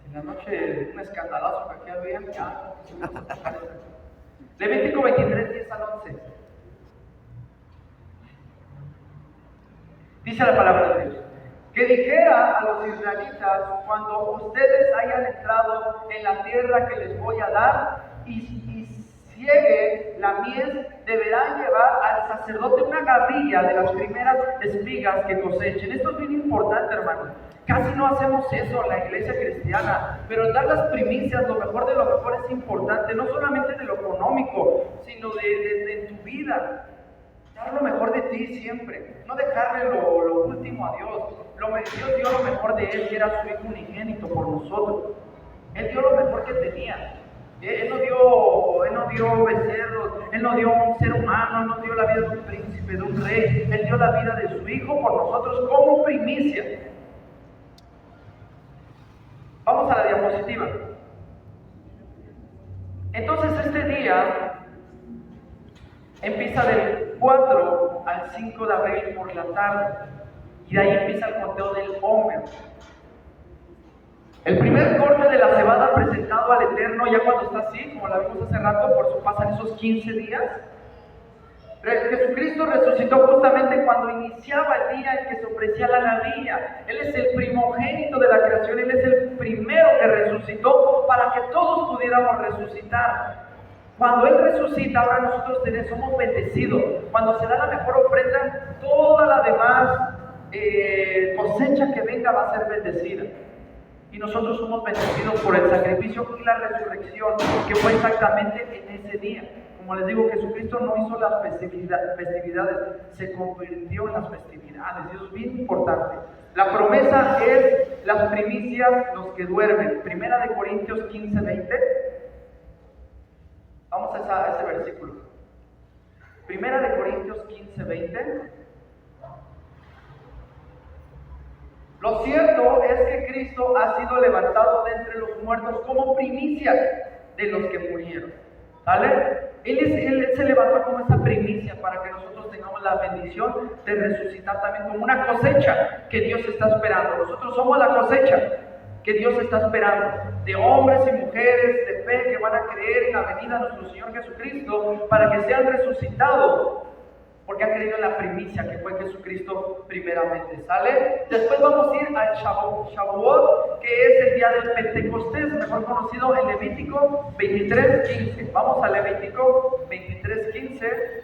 En la noche un escandalazo que aquí había. Levítico 23, 10 al 11. Dice la palabra de Dios: que dijera a los israelitas: cuando ustedes hayan entrado en la tierra que les voy a dar y llegue la mies, deberán llevar al sacerdote una gavilla de las primeras espigas que cosechen. Esto es bien importante, hermano. Casi no hacemos eso en la iglesia cristiana, pero dar las primicias, lo mejor de lo mejor, es importante, no solamente de lo económico, sino de tu vida. Dar lo mejor de ti siempre, no dejarle lo último a Dios. Dios dio lo mejor de Él, que era su Hijo unigénito por nosotros. Él dio lo mejor que tenía. Él no dio becerros, Él no dio un ser humano, Él no dio la vida de un príncipe, de un rey. Él dio la vida de su Hijo por nosotros como primicia. Vamos a la diapositiva. Entonces este día empieza del 4 al 5 de abril por la tarde, y de ahí empieza el conteo del Homer. El primer corte de la cebada presentado al Eterno, ya cuando está así, como la vimos hace rato, por su pasan esos 15 días. Jesucristo resucitó justamente cuando iniciaba el día en que se ofrecía la gavilla. Él es el primogénito de la creación, Él es el primero que resucitó para que todos pudiéramos resucitar. Cuando Él resucita, ahora nosotros somos bendecidos. Cuando se da la mejor ofrenda, toda la demás cosecha que venga va a ser bendecida. Y nosotros somos bendecidos por el sacrificio y la resurrección, que fue exactamente en ese día. Como les digo, Jesucristo no hizo las festividades, se convirtió en las festividades. Y eso es bien importante. La promesa es las primicias, los que duermen. Primera de Corintios 15, 20. Vamos a ese versículo. Primera de Corintios 15, 20. Lo cierto es que Cristo ha sido levantado de entre los muertos como primicias de los que murieron. ¿Vale? Él se levantó como esa primicia para que nosotros tengamos la bendición de resucitar también como una cosecha que Dios está esperando. Nosotros somos la cosecha que Dios está esperando, de hombres y mujeres de fe que van a creer en la venida de nuestro Señor Jesucristo para que sean resucitados, porque han creído en la primicia que fue Jesucristo primeramente. ¿Sale? Después vamos a ir al Shavuot, que es el día del Pentecostés, mejor conocido en Levítico 23:15. Vamos a Levítico 23:15.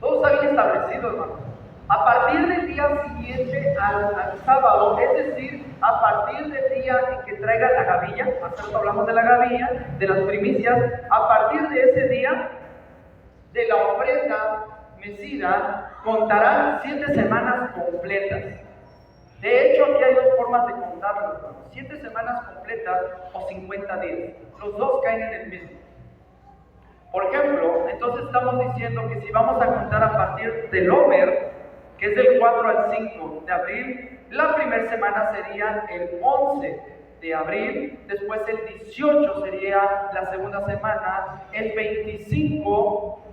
Todo está bien establecido, hermano. A partir del día siguiente al sábado, es decir, a partir del día en que traigan la gavilla, hace rato hablamos de la gavilla, de las primicias, a partir de ese día, de la ofrenda mecida, contarán 7 semanas completas. De hecho, aquí hay dos formas de contarlo: 7 semanas completas o 50 días. Los dos caen en el mismo. Por ejemplo, entonces estamos diciendo que si vamos a contar a partir del Homer, que es del 4 al 5 de abril, la primera semana sería el 11 de abril, después el 18 sería la segunda semana, el 25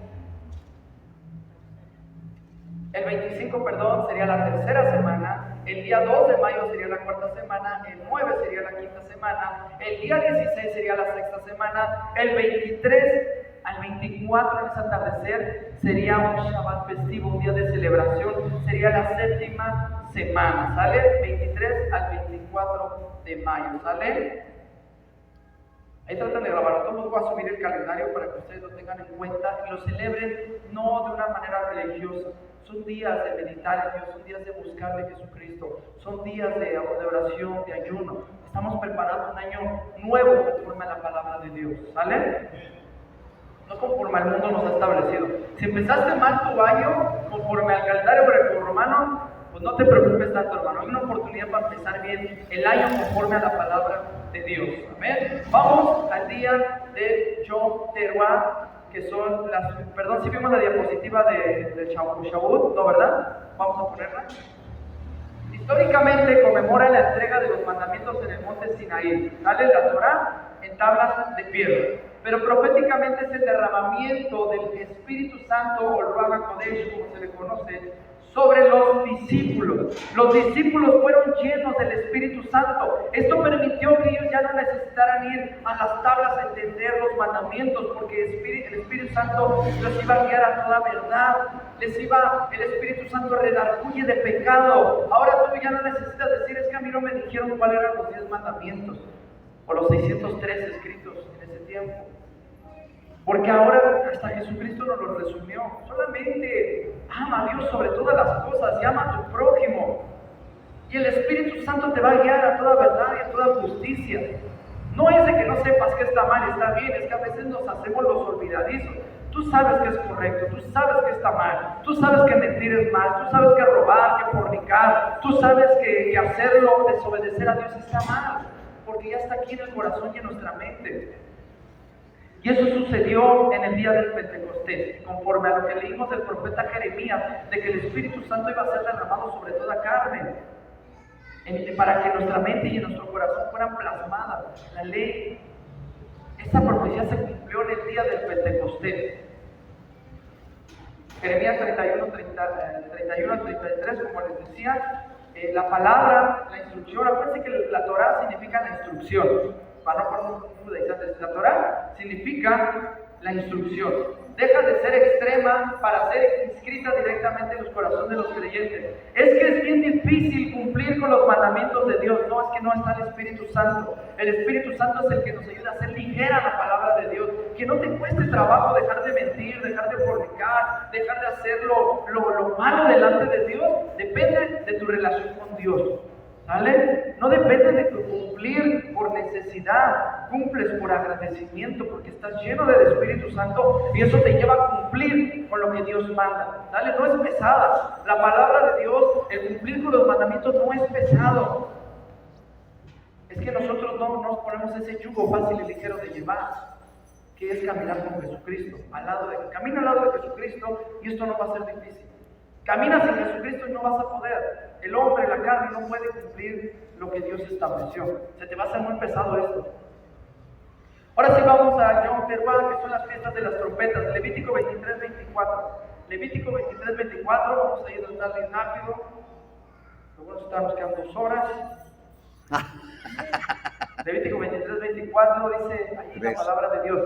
sería la tercera semana, el día 2 de mayo sería la cuarta semana, el 9 sería la quinta semana, el día 16 sería la sexta semana, el 23 al 24 en ese atardecer sería un Shabbat festivo, un día de celebración, sería la séptima semana, ¿sale? 23 al 24 de mayo, ¿sale? Ahí tratan de grabarlo. Todos voy a subir el calendario para que ustedes lo tengan en cuenta y lo celebren no de una manera religiosa. Son días de meditar en Dios, son días de buscar de Jesucristo, son días de oración, de ayuno. Estamos preparando un año nuevo conforme a la palabra de Dios, ¿sale? No conforme al mundo nos ha establecido. Si empezaste mal tu año conforme al calendario greco-romano, pues no te preocupes tanto, hermano. Hay una oportunidad para empezar bien el año conforme a la palabra de Dios. Amén. Vamos al día de Yom Teruah, que son las... Perdón, si vimos la diapositiva de Shavuot, ¿no, verdad? Vamos a ponerla. Históricamente conmemora la entrega de los mandamientos en el monte Sinaí. Sale la Torah en tablas de piedra. Pero proféticamente es el derramamiento del Espíritu Santo, o Ruach HaKodesh, como se le conoce, sobre los discípulos. Los discípulos fueron llenos del Espíritu Santo. Esto permitió que ellos ya no necesitaran ir a las tablas a entender los mandamientos, porque el Espíritu Santo los iba a guiar a toda verdad. El Espíritu Santo redarguye de pecado. Ahora tú ya no necesitas decir: es que a mí no me dijeron cuáles eran los 10 mandamientos o los 603 escritos en ese tiempo. Porque ahora hasta Jesucristo nos lo resumió. Solamente ama a Dios sobre todas las cosas y ama a tu prójimo. Y el Espíritu Santo te va a guiar a toda verdad y a toda justicia. No es de que no sepas que está mal y está bien, es que a veces nos hacemos los olvidadizos. Tú sabes que es correcto, tú sabes que está mal, tú sabes que mentir es mal, tú sabes que robar, que fornicar, tú sabes que hacerlo, desobedecer a Dios está mal, porque ya está aquí en el corazón y en nuestra mente. Y eso sucedió en el día del Pentecostés, conforme a lo que leímos del profeta Jeremías, de que el Espíritu Santo iba a ser derramado sobre toda carne, para que nuestra mente y en nuestro corazón fueran plasmadas la ley. Esa profecía se cumplió en el día del Pentecostés. Jeremías 31 al 33, como les decía, la palabra, la instrucción, acuérdense que la Torah significa la instrucción. Para no poner judaizantes, la Torah significa la instrucción. Deja de ser extrema para ser inscrita directamente en los corazones de los creyentes. Es que es bien difícil cumplir con los mandamientos de Dios. No, es que no está el Espíritu Santo. El Espíritu Santo es el que nos ayuda a hacer ligera la palabra de Dios. Que no te cueste trabajo dejar de mentir, dejar de fornicar, dejar de hacer lo malo delante de Dios. Depende de tu relación con Dios. ¿Vale? No depende de tu cumplir por necesidad, cumples por agradecimiento porque estás lleno del Espíritu Santo y eso te lleva a cumplir con lo que Dios manda. ¿Vale? No es pesada. La palabra de Dios, el cumplir con los mandamientos no es pesado. Es que nosotros no nos ponemos ese yugo fácil y ligero de llevar, que es caminar con Jesucristo, camina al lado de Jesucristo y esto no va a ser difícil. Caminas sin Jesucristo y no vas a poder. El hombre, la carne, no puede cumplir lo que Dios estableció. Se te va a hacer muy pesado esto. Ahora sí vamos a Yom Teruah, que son las fiestas de las trompetas. Levítico 23-24. Levítico 23-24, vamos a ir a darle rápido. Luego estamos quedando 2 horas. Levítico 23-24 dice ahí la palabra de Dios.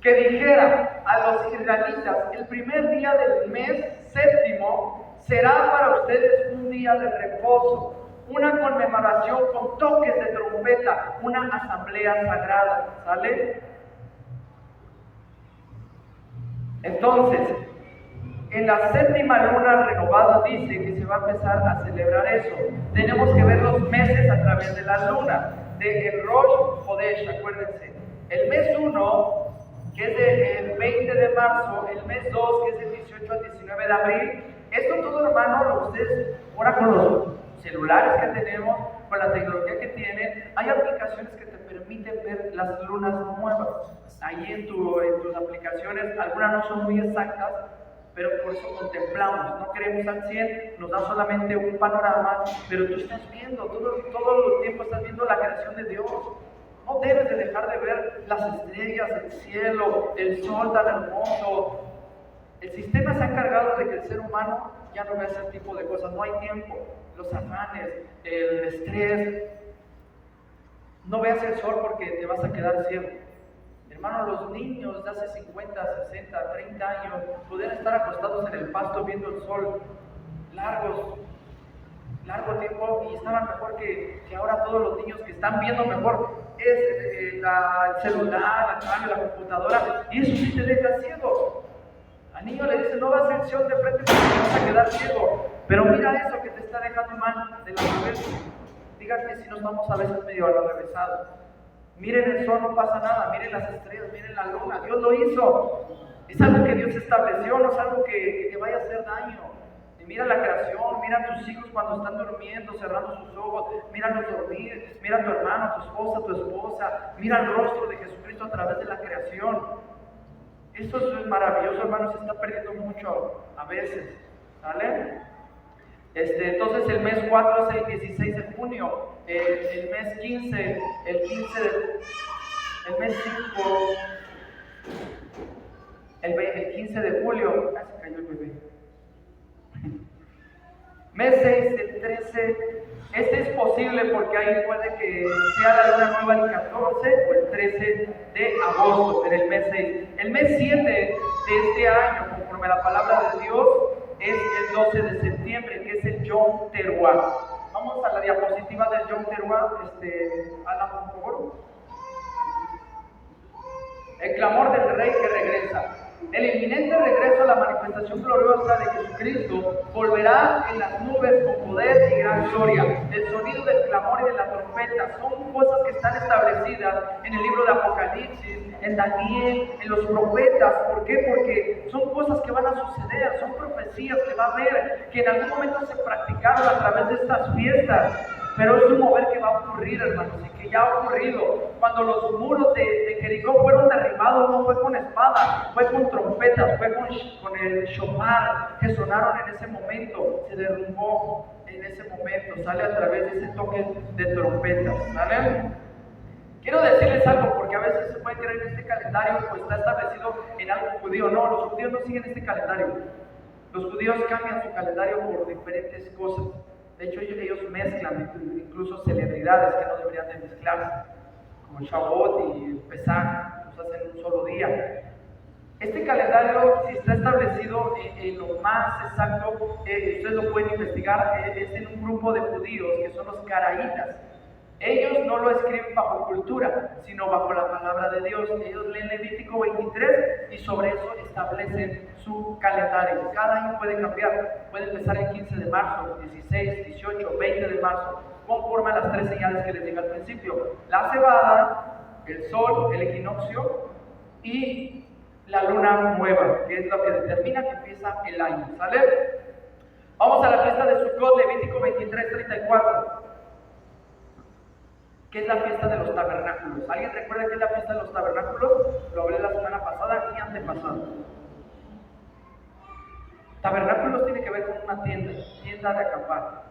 Que dijera a los israelitas: el primer día del mes séptimo será para ustedes un día de reposo, una conmemoración con toques de trompeta, una asamblea sagrada. ¿Sale? Entonces, en la séptima luna renovada dice que se va a empezar a celebrar eso. Tenemos que ver los meses a través de la luna, de el Rosh Hodesh, acuérdense. El mes 1, que es el 20 de marzo, el mes 2, que es del 18 al 19 de abril. Esto todo, hermano, ustedes ahora con los celulares que tenemos, con la tecnología que tienen, hay aplicaciones que te permiten ver las lunas nuevas. Ahí en tus aplicaciones, algunas no son muy exactas, pero por eso contemplamos, no queremos al 100, nos da solamente un panorama, pero tú estás viendo, todo el tiempo estás viendo la creación de Dios. No debes de dejar de ver las estrellas, el cielo, el sol tan hermoso. El sistema se ha encargado de que el ser humano ya no vea ese tipo de cosas, no hay tiempo, los afanes, el estrés. No veas el sol porque te vas a quedar ciego. Hermano, los niños de hace 50, 60, 30 años podían estar acostados en el pasto viendo el sol largo tiempo y estaban mejor que ahora todos los niños que están viendo mejor es el celular, la computadora, y eso sí te deja ciego. Al niño le dicen: no vas a acción de frente porque te vas a quedar ciego, pero mira eso que te está dejando mal de la cabeza. Díganme si nos vamos a veces medio a lo revésado. Miren el sol, no pasa nada, miren las estrellas, miren la luna, Dios lo hizo. Es algo que Dios estableció, no es algo que te vaya a hacer daño. Y mira la creación, mira a tus hijos cuando están durmiendo, cerrando sus ojos, míralos dormir, mira a tu hermano, a tu esposa, mira el rostro de Jesucristo a través de la creación. Esto es maravilloso, hermano, se está perdiendo mucho a veces, ¿vale? Entonces el mes 4 es el 16 de junio, el mes 15, el mes 5, el 15 de julio, se cayó el bebé. Mes 6, el 13, este es posible porque ahí puede que sea la luna nueva el 14 o el 13 de agosto, en el mes 6. El mes 7 de este año, conforme a la palabra de Dios, es el 12 de septiembre, que es el Yom Teruah. Vamos a la diapositiva del Yom Teruah, Alan, por favor. el clamor del Rey que regresa. El inminente regreso a la manifestación gloriosa de Jesucristo volverá en las nubes con poder y gran gloria. El sonido del clamor y de la trompeta son cosas que están establecidas en el libro de Apocalipsis, en Daniel, en los profetas. ¿Por qué? Porque son cosas que van a suceder, son profecías que va a haber, que en algún momento se practicaron a través de estas fiestas. Pero es un mover que va a ocurrir, hermanos, y que ya ha ocurrido. Cuando los muros de Jericó fueron derribados, no fue con espada, fue con trompetas, fue con el shofar que sonaron en ese momento. Se derrumbó en ese momento, sale a través de ese toque de trompetas, ¿sale? Quiero decirles algo, porque a veces se puede creer que este calendario pues, está establecido en algo judío. No, los judíos no siguen este calendario. Los judíos cambian su calendario por diferentes cosas. De hecho, ellos mezclan incluso celebridades que no deberían de mezclarse, como el Shavuot y el Pesach, los hacen en un solo día. Este calendario, si está establecido en lo más exacto, ustedes lo pueden investigar, es en un grupo de judíos que son los caraítas. Ellos no lo escriben bajo cultura, sino bajo la palabra de Dios. Ellos leen Levítico 23 y sobre eso establecen su calendario. Cada año puede cambiar, puede empezar el 15 de marzo, 16, 18, 20 de marzo, conforme a las 3 señales que les dije al principio: la cebada, el sol, el equinoccio y la luna nueva, que es lo que determina que empieza el año. ¿Sale? Vamos a la fiesta de Sukkot, Levítico 23, 34. ¿Qué es la fiesta de los tabernáculos? ¿Alguien recuerda qué es la fiesta de los tabernáculos? Lo hablé la semana pasada y antepasada. Tabernáculos tiene que ver con una tienda de acampar.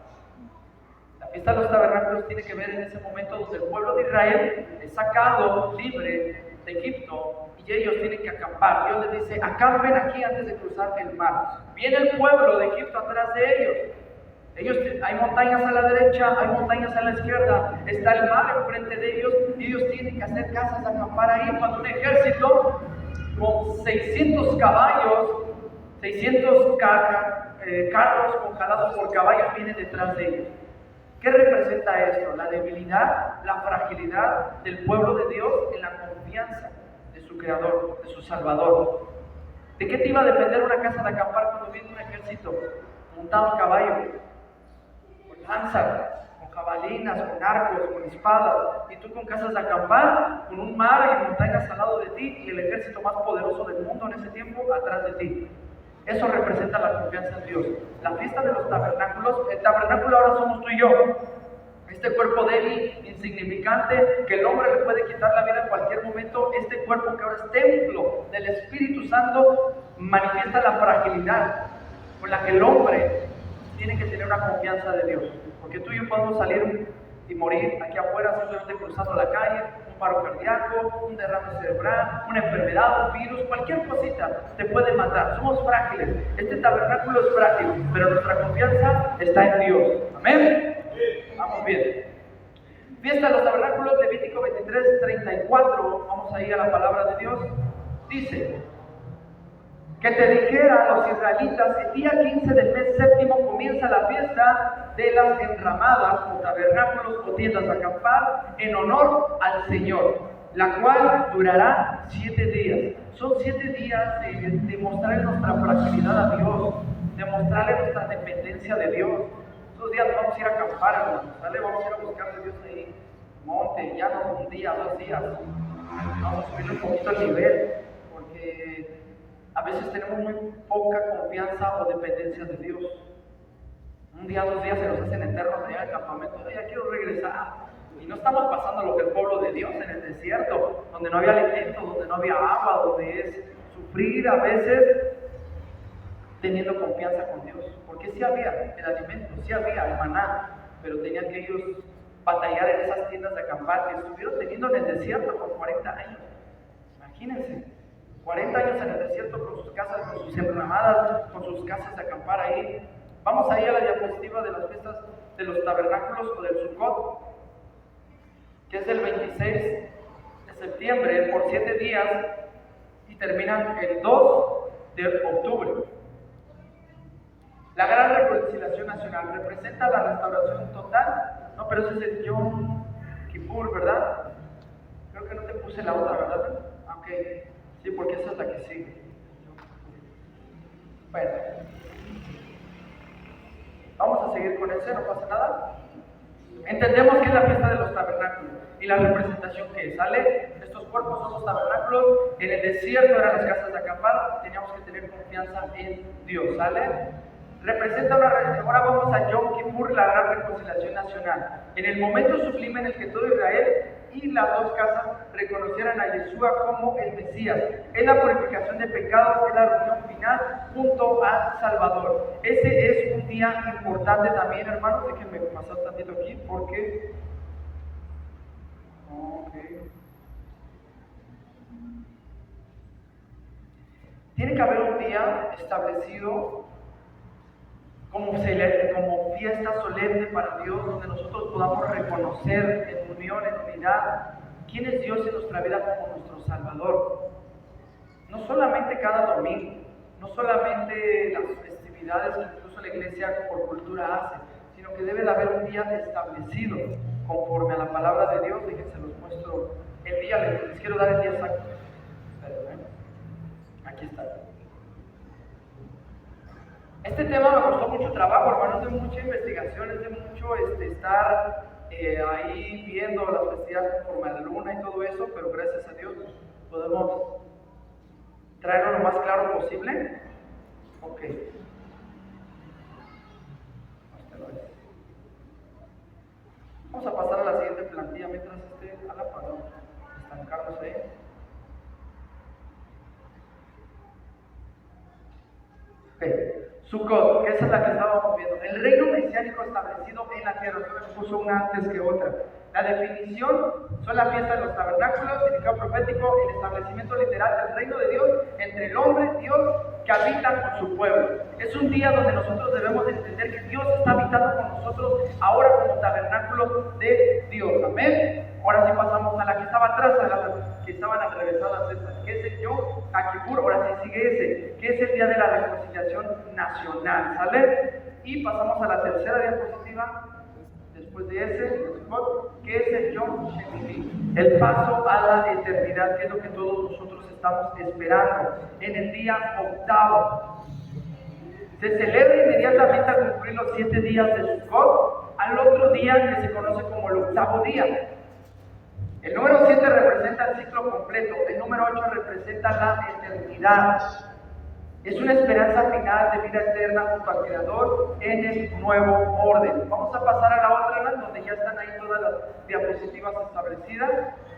La fiesta de los tabernáculos tiene que ver en ese momento donde el pueblo de Israel es sacado libre de Egipto y ellos tienen que acampar. Dios les dice: acampen aquí antes de cruzar el mar. Viene el pueblo de Egipto atrás de ellos. Hay montañas a la derecha, hay montañas a la izquierda, está el mar enfrente de ellos y ellos tienen que hacer casas de acampar ahí. Cuando un ejército con 600 caballos, 600 carros conjalados por caballos viene detrás de ellos. ¿Qué representa esto? La debilidad, la fragilidad del pueblo de Dios en la confianza de su Creador, de su Salvador. ¿De qué te iba a depender una casa de acampar cuando viene un ejército montado a caballo? Lanzas, con jabalinas, con arcos, con espadas, y tú con casas de acampar, con un mar y montañas al lado de ti, y el ejército más poderoso del mundo en ese tiempo atrás de ti. Eso representa la confianza en Dios. La fiesta de los tabernáculos, el tabernáculo ahora somos tú y yo. Este cuerpo débil, insignificante, que el hombre le puede quitar la vida en cualquier momento, este cuerpo que ahora es templo del Espíritu Santo, manifiesta la fragilidad con la que el hombre tiene que tener una confianza de Dios, porque tú y yo podemos salir y morir aquí afuera simplemente cruzando la calle, un paro cardíaco, un derrame cerebral, una enfermedad, un virus, cualquier cosita te puede matar. Somos frágiles, este tabernáculo es frágil, pero nuestra confianza está en Dios. Amén. Vamos bien. Fiesta de los tabernáculos, Levítico 23, 34. Vamos a ir a la palabra de Dios. Dice: que te dijera a los israelitas: el día 15 del mes séptimo comienza la fiesta de las enramadas o tabernáculos o tiendas de acampar en honor al Señor, la cual durará 7 días. Son 7 días de mostrarle nuestra fragilidad a Dios, de mostrarle nuestra dependencia de Dios. Esos días vamos a ir a acampar, hermanos, ¿vale? Vamos a ir a buscar a Dios ahí, monte, ya no un día, 2 días. Vamos a subir un poquito el nivel, porque a veces tenemos muy poca confianza o dependencia de Dios. Un día, 2 días se nos hacen eternos allá en el campamento. Ya quiero regresar. Y no estamos pasando lo que el pueblo de Dios en el desierto, donde no había alimento, donde no había agua, donde es sufrir a veces teniendo confianza con Dios. Porque sí había el alimento, sí había el maná, pero tenían que ellos batallar en esas tiendas de acampar que estuvieron teniendo en el desierto por 40 años. Imagínense. 40 años en el desierto con sus casas, con sus enramadas, con sus casas de acampar ahí. Vamos ahí a la diapositiva de las fiestas de los tabernáculos o del Sukkot, que es el 26 de septiembre por 7 días y terminan el 2 de octubre. La gran reconciliación nacional representa la restauración total. No, pero ese es el Yom Kippur, ¿verdad? Creo que no te puse la otra, ¿verdad? Ok, Sí, porque esa es la que sigue. Bueno, vamos a seguir con ese, no pasa nada. Entendemos que es la fiesta de los tabernáculos y la representación que sale. Estos cuerpos son los tabernáculos. En el desierto eran las casas de acampar. Teníamos que tener confianza en Dios, ¿sale? Representa ahora vamos a Yom Kippur, la gran reconciliación nacional. En el momento sublime en el que todo Israel y las dos casas reconocieran a Yeshua como el Mesías. Es la purificación de pecados, es la reunión final junto al Salvador. Ese es un día importante también, hermanos. Déjenme pasar tantito aquí porque... Tiene que haber un día establecido como fiesta solemne para Dios, donde nosotros podamos reconocer en unión, en unidad, quién es Dios en nuestra vida como nuestro Salvador. No solamente cada domingo, no solamente las festividades que incluso la iglesia por cultura hace, sino que debe de haber un día establecido conforme a la palabra de Dios. Déjense los muestro el día, les quiero dar el día exacto. Aquí está. Este tema me costó mucho trabajo, hermanos, de mucha investigación, es de mucho estar ahí viendo las festividades conforme a la luna y todo eso, pero gracias a Dios podemos traerlo lo más claro posible. Ok. Vamos a pasar a la siguiente plantilla mientras esté a la par, estancarnos ahí. Sukkot, que esa es la que estábamos viendo. El reino mesiánico establecido en la tierra. Yo puso una antes que otra. La definición son la fiesta de los tabernáculos, significado profético, el establecimiento literal del reino de Dios entre el hombre, Dios, que habita con su pueblo. Es un día donde nosotros debemos entender que Dios está habitando con nosotros ahora como tabernáculo de Dios. Amén. Ahora sí pasamos a la que estaba atrás, a las que estaban atravesadas estas, que es el Yom Kippur. Ahora sí sigue ese, que es el día de la reconciliación nacional, ¿sale? Y pasamos a la tercera diapositiva, después de ese, que es el Yom Shemini, el paso a la eternidad, que es lo que todos nosotros estamos esperando, en el día octavo. Se celebra inmediatamente al cumplir los 7 días de Sukkot, al otro día que se conoce como el octavo día. El número 7 representa el ciclo completo, el número 8 representa la eternidad. Es una esperanza final de vida eterna junto al Creador en el nuevo orden. Vamos a pasar a la otra, donde ya están ahí todas las diapositivas establecidas.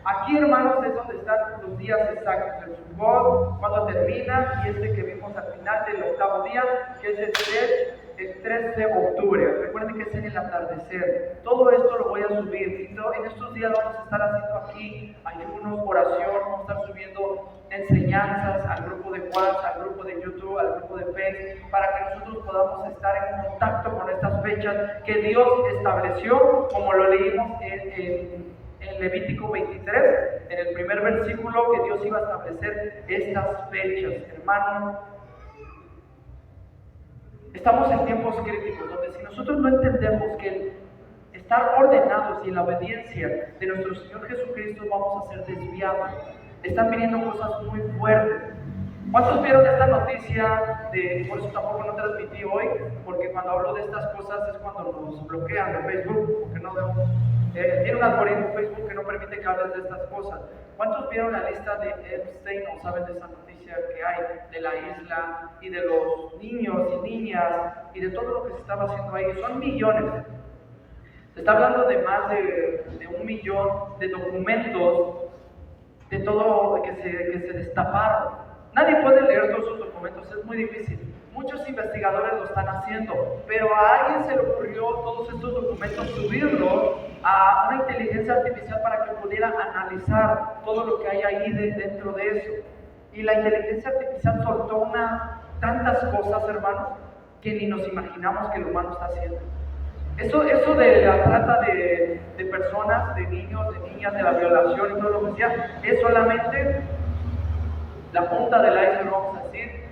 Aquí, hermanos, es donde están los días exactos del Sukkot, cuando termina, y este que vimos al final del octavo día, que es el 3 de octubre. Recuerden que es en el atardecer. Todo esto lo voy a subir. En estos días vamos a estar haciendo aquí ayunos, oración, vamos a estar subiendo enseñanzas al grupo de WhatsApp, al grupo de YouTube, al grupo de Facebook, para que nosotros podamos estar en contacto con estas fechas que Dios estableció, como lo leímos en Levítico 23, en el primer versículo, que Dios iba a establecer estas fechas. Hermanos, estamos en tiempos críticos, donde si nosotros no entendemos que el estar ordenados y en la obediencia de nuestro Señor Jesucristo vamos a ser desviados. Están viniendo cosas muy fuertes. ¿Cuántos vieron esta noticia? Por eso tampoco no transmití hoy, porque cuando hablo de estas cosas es cuando nos bloquean de Facebook, porque no vemos. Tiene un algoritmo Facebook que no permite que hables de estas cosas. ¿Cuántos vieron la lista de Epstein o saben de esa noticia que hay de la isla y de los niños y niñas y de todo lo que se estaba haciendo ahí? Son millones. Se está hablando de más de 1 millón de documentos de todo que se destaparon. Nadie puede leer todos esos documentos, es muy difícil. Muchos investigadores lo están haciendo, pero a alguien se le ocurrió todos estos documentos subirlos a una inteligencia artificial para que pudiera analizar todo lo que hay ahí dentro de eso. Y la inteligencia artificial soltó tantas cosas, hermanos, que ni nos imaginamos que el humano está haciendo. Eso de la trata de personas, de niños, de niñas, de la violación y todo lo que sea, es solamente la punta del iceberg, vamos a decir,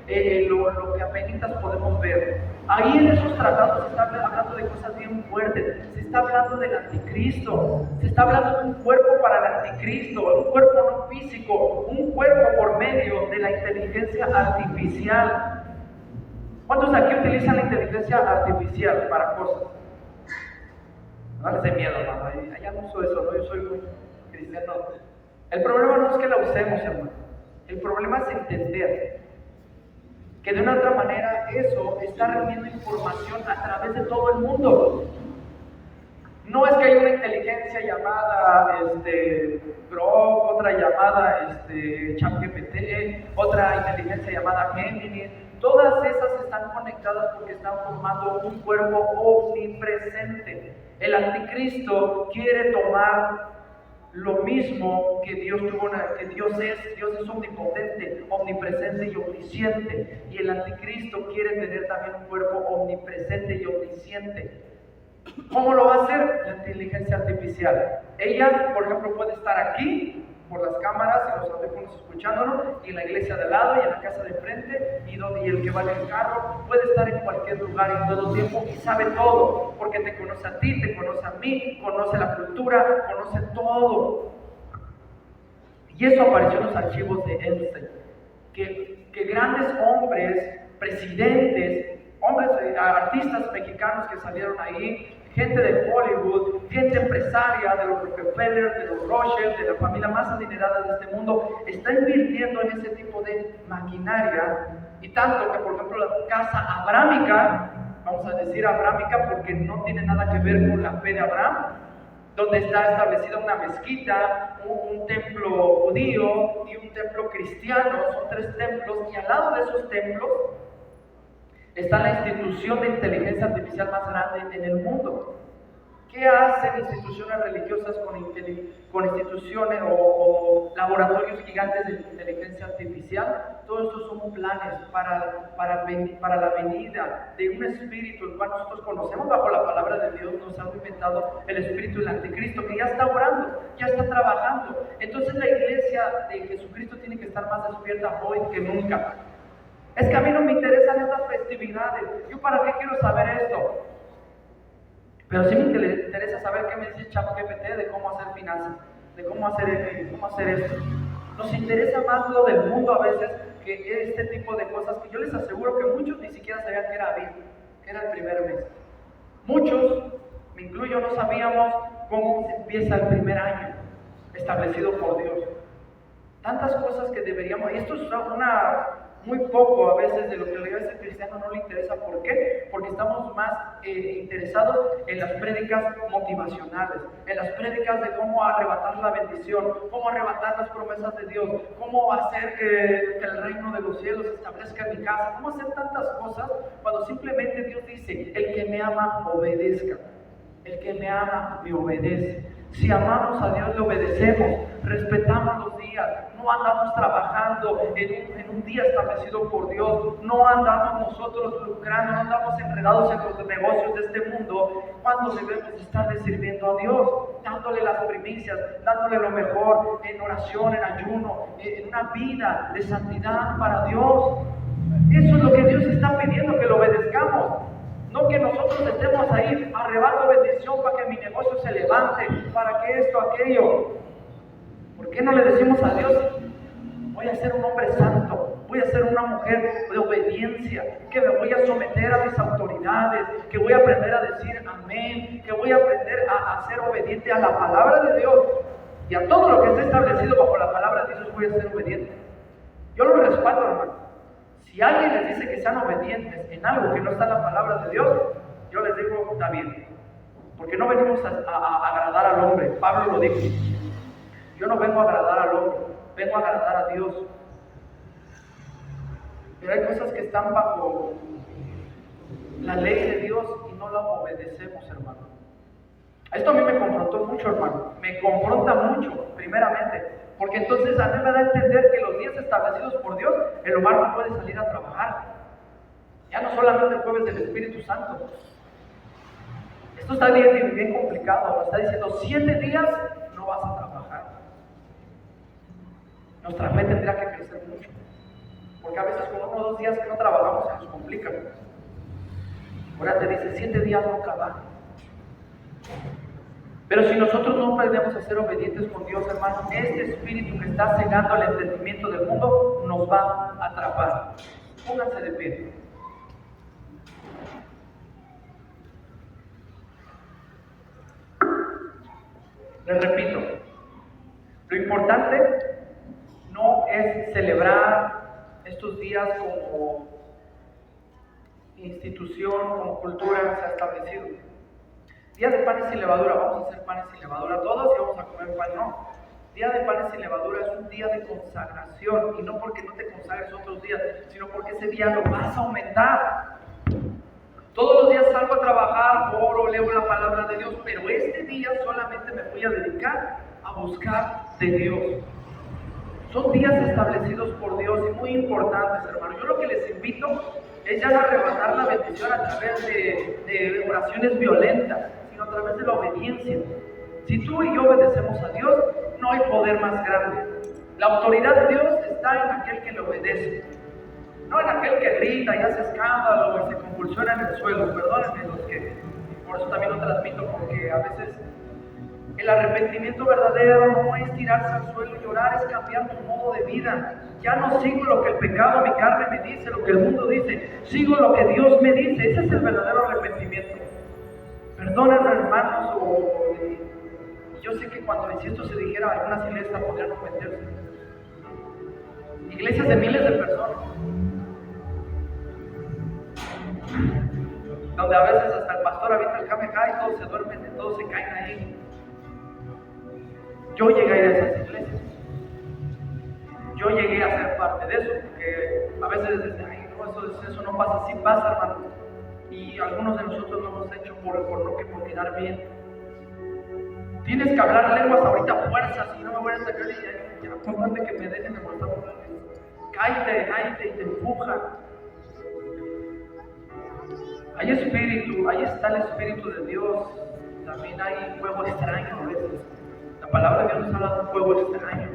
lo que apenas podemos ver. Ahí en esos tratados se está hablando de cosas bien fuertes, se está hablando del anticristo, se está hablando de un cuerpo para el anticristo, un cuerpo no físico, un cuerpo por medio de la inteligencia artificial. ¿Cuántos aquí utilizan la inteligencia artificial para cosas? No les dé miedo, hermano, ya no uso eso, ¿no? Yo soy muy cristiano. El problema no es que la usemos, hermano, el problema es entender que de una otra manera eso está reuniendo información a través de todo el mundo. No es que hay una inteligencia llamada Grok, otra llamada ChatGPT, otra inteligencia llamada Gemini. Todas esas están conectadas porque están formando un cuerpo omnipresente. El anticristo quiere tomar lo mismo que Dios tuvo, que Dios es omnipotente, omnipresente y omnisciente. Y el anticristo quiere tener también un cuerpo omnipresente y omnisciente. ¿Cómo lo va a hacer? La inteligencia artificial. Ella, por ejemplo, puede estar aquí por las cámaras y los audífonos escuchándonos, y en la iglesia de al lado, y en la casa de enfrente, y el que va en el carro, puede estar en cualquier lugar en todo tiempo y sabe todo, porque te conoce a ti, te conoce a mí, conoce la cultura, conoce todo. Y eso apareció en los archivos de Einstein, que grandes hombres, presidentes, artistas mexicanos que salieron ahí, gente de Hollywood, gente empresaria de los Rockefeller, de los Rothschild, de la familia más adinerada de este mundo, está invirtiendo en ese tipo de maquinaria, y tanto que, por ejemplo, la casa abrámica, vamos a decir abrámica porque no tiene nada que ver con la fe de Abraham, donde está establecida una mezquita, un templo judío y un templo cristiano, son 3 templos, y al lado de esos templos está la institución de inteligencia artificial más grande en el mundo. ¿Qué hacen instituciones religiosas con instituciones o laboratorios gigantes de inteligencia artificial? Todo esto son planes para la venida de un espíritu, el cual nosotros conocemos bajo la palabra de Dios. Nos ha inventado el espíritu del anticristo, que ya está orando, ya está trabajando. Entonces la iglesia de Jesucristo tiene que estar más despierta hoy que nunca. Es que a mí no me interesan estas festividades. ¿Yo para qué quiero saber esto? Pero sí me interesa saber qué me dice ChatGPT de cómo hacer finanzas, de cómo hacer esto. Nos interesa más lo del mundo a veces que este tipo de cosas que yo les aseguro que muchos ni siquiera sabían que era Aviv, que era el primer mes. Muchos, me incluyo, no sabíamos cómo se empieza el primer año establecido por Dios. Tantas cosas que deberíamos, y esto es muy poco a veces de lo que la iglesia cristiana no le interesa. ¿Por qué? Porque estamos más interesados en las prédicas motivacionales, en las prédicas de cómo arrebatar la bendición, cómo arrebatar las promesas de Dios, cómo hacer que el reino de los cielos se establezca en mi casa, cómo hacer tantas cosas, cuando simplemente Dios dice: el que me ama, obedezca. El que me ama, me obedece. Si amamos a Dios, le obedecemos, respetamos los días, no andamos trabajando en un día establecido por Dios, no andamos nosotros lucrando, no andamos enredados en los negocios de este mundo, cuando debemos estarle sirviendo a Dios, dándole las primicias, dándole lo mejor, en oración, en ayuno, en una vida de santidad para Dios. Eso es lo que Dios está pidiendo, que lo obedezcamos. No que nosotros estemos ahí, arrebato bendición para que mi negocio se levante, para que esto, aquello. ¿Por qué no le decimos a Dios: voy a ser un hombre santo, voy a ser una mujer de obediencia, que me voy a someter a mis autoridades, que voy a aprender a decir amén, que voy a aprender a ser obediente a la palabra de Dios y a todo lo que está establecido bajo la palabra de Dios? Voy a ser obediente. Yo lo respaldo, hermano. Si alguien les dice que sean obedientes en algo que no está en la palabra de Dios, yo les digo: está bien, porque no venimos a agradar al hombre. Pablo lo dijo: yo no vengo a agradar al hombre, vengo a agradar a Dios. Pero hay cosas que están bajo la ley de Dios y no la obedecemos, hermano. Esto a mí me confrontó mucho, hermano, me confronta mucho, primeramente, porque entonces a mí me da a entender que los días establecidos por Dios, el hogar no puede salir a trabajar. Ya no solamente el jueves del Espíritu Santo. Esto está bien complicado. Nos está diciendo: 7 días no vas a trabajar. Nuestra fe tendrá que crecer mucho. Porque a veces con 1 o 2 días que no trabajamos se nos complica. Ahora te dice 7 días nunca va. Pero si nosotros no aprendemos a ser obedientes con Dios, hermano, este espíritu que está cegando el entendimiento del mundo nos va a atrapar. Pónganse de pie. Les repito, lo importante no es celebrar estos días como institución, como cultura se ha establecido. Día de panes sin levadura, vamos a hacer panes sin levadura todos y vamos a comer pan, no. Día de panes sin levadura es un día de consagración, y no porque no te consagres otros días, sino porque ese día lo vas a aumentar. Todos los días salgo a trabajar, oro, leo la palabra de Dios, pero este día solamente me voy a dedicar a buscar de Dios. Son días establecidos por Dios y muy importantes, hermano. Yo lo que les invito es ya no arrebatar la bendición a través de oraciones violentas, sino a través de la obediencia. Si tú y yo obedecemos a Dios, no hay poder más grande. La autoridad de Dios está en aquel que le obedece, no en aquel que grita y hace escándalo y se convulsiona en el suelo. Perdónenme los que, por eso también lo transmito, porque a veces el arrepentimiento verdadero no es tirarse al suelo y llorar, es cambiar tu modo de vida. Ya no sigo lo que el pecado, mi carne me dice, lo que el mundo dice, sigo lo que Dios me dice. Ese es el verdadero arrepentimiento. Perdónenme, hermanos, yo sé que si esto se dijera, algunas iglesias podrían ofenderse. Iglesias de miles de personas, donde a veces hasta el pastor avienta el Kamehameha y todos se duermen, todos se caen ahí. Yo llegué a ir a esas iglesias. Yo llegué a ser parte de eso, porque a veces dicen, ay, no, eso no pasa, sí pasa, hermano. Y algunos de nosotros lo hemos hecho por quedar bien. Tienes que hablar lenguas ahorita a fuerzas, y no me voy a sacar y ya, contate que me dejen de molestar. Cállate y te empujan. Hay espíritu, ahí está el espíritu de Dios. También hay fuego extraño a veces. La palabra de Dios nos habla de un fuego extraño,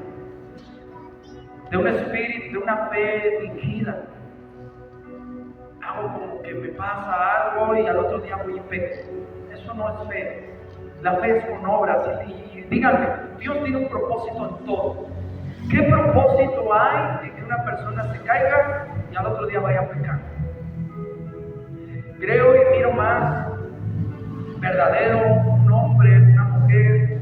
de un espíritu, de una fe fingida. Hago como que me pasa algo y al otro día voy y peco. Eso no es fe. La fe es con obras. Y díganme, Dios tiene un propósito en todo. ¿Qué propósito hay de que una persona se caiga y al otro día vaya a pecar? Creo y miro más verdadero un hombre, una mujer,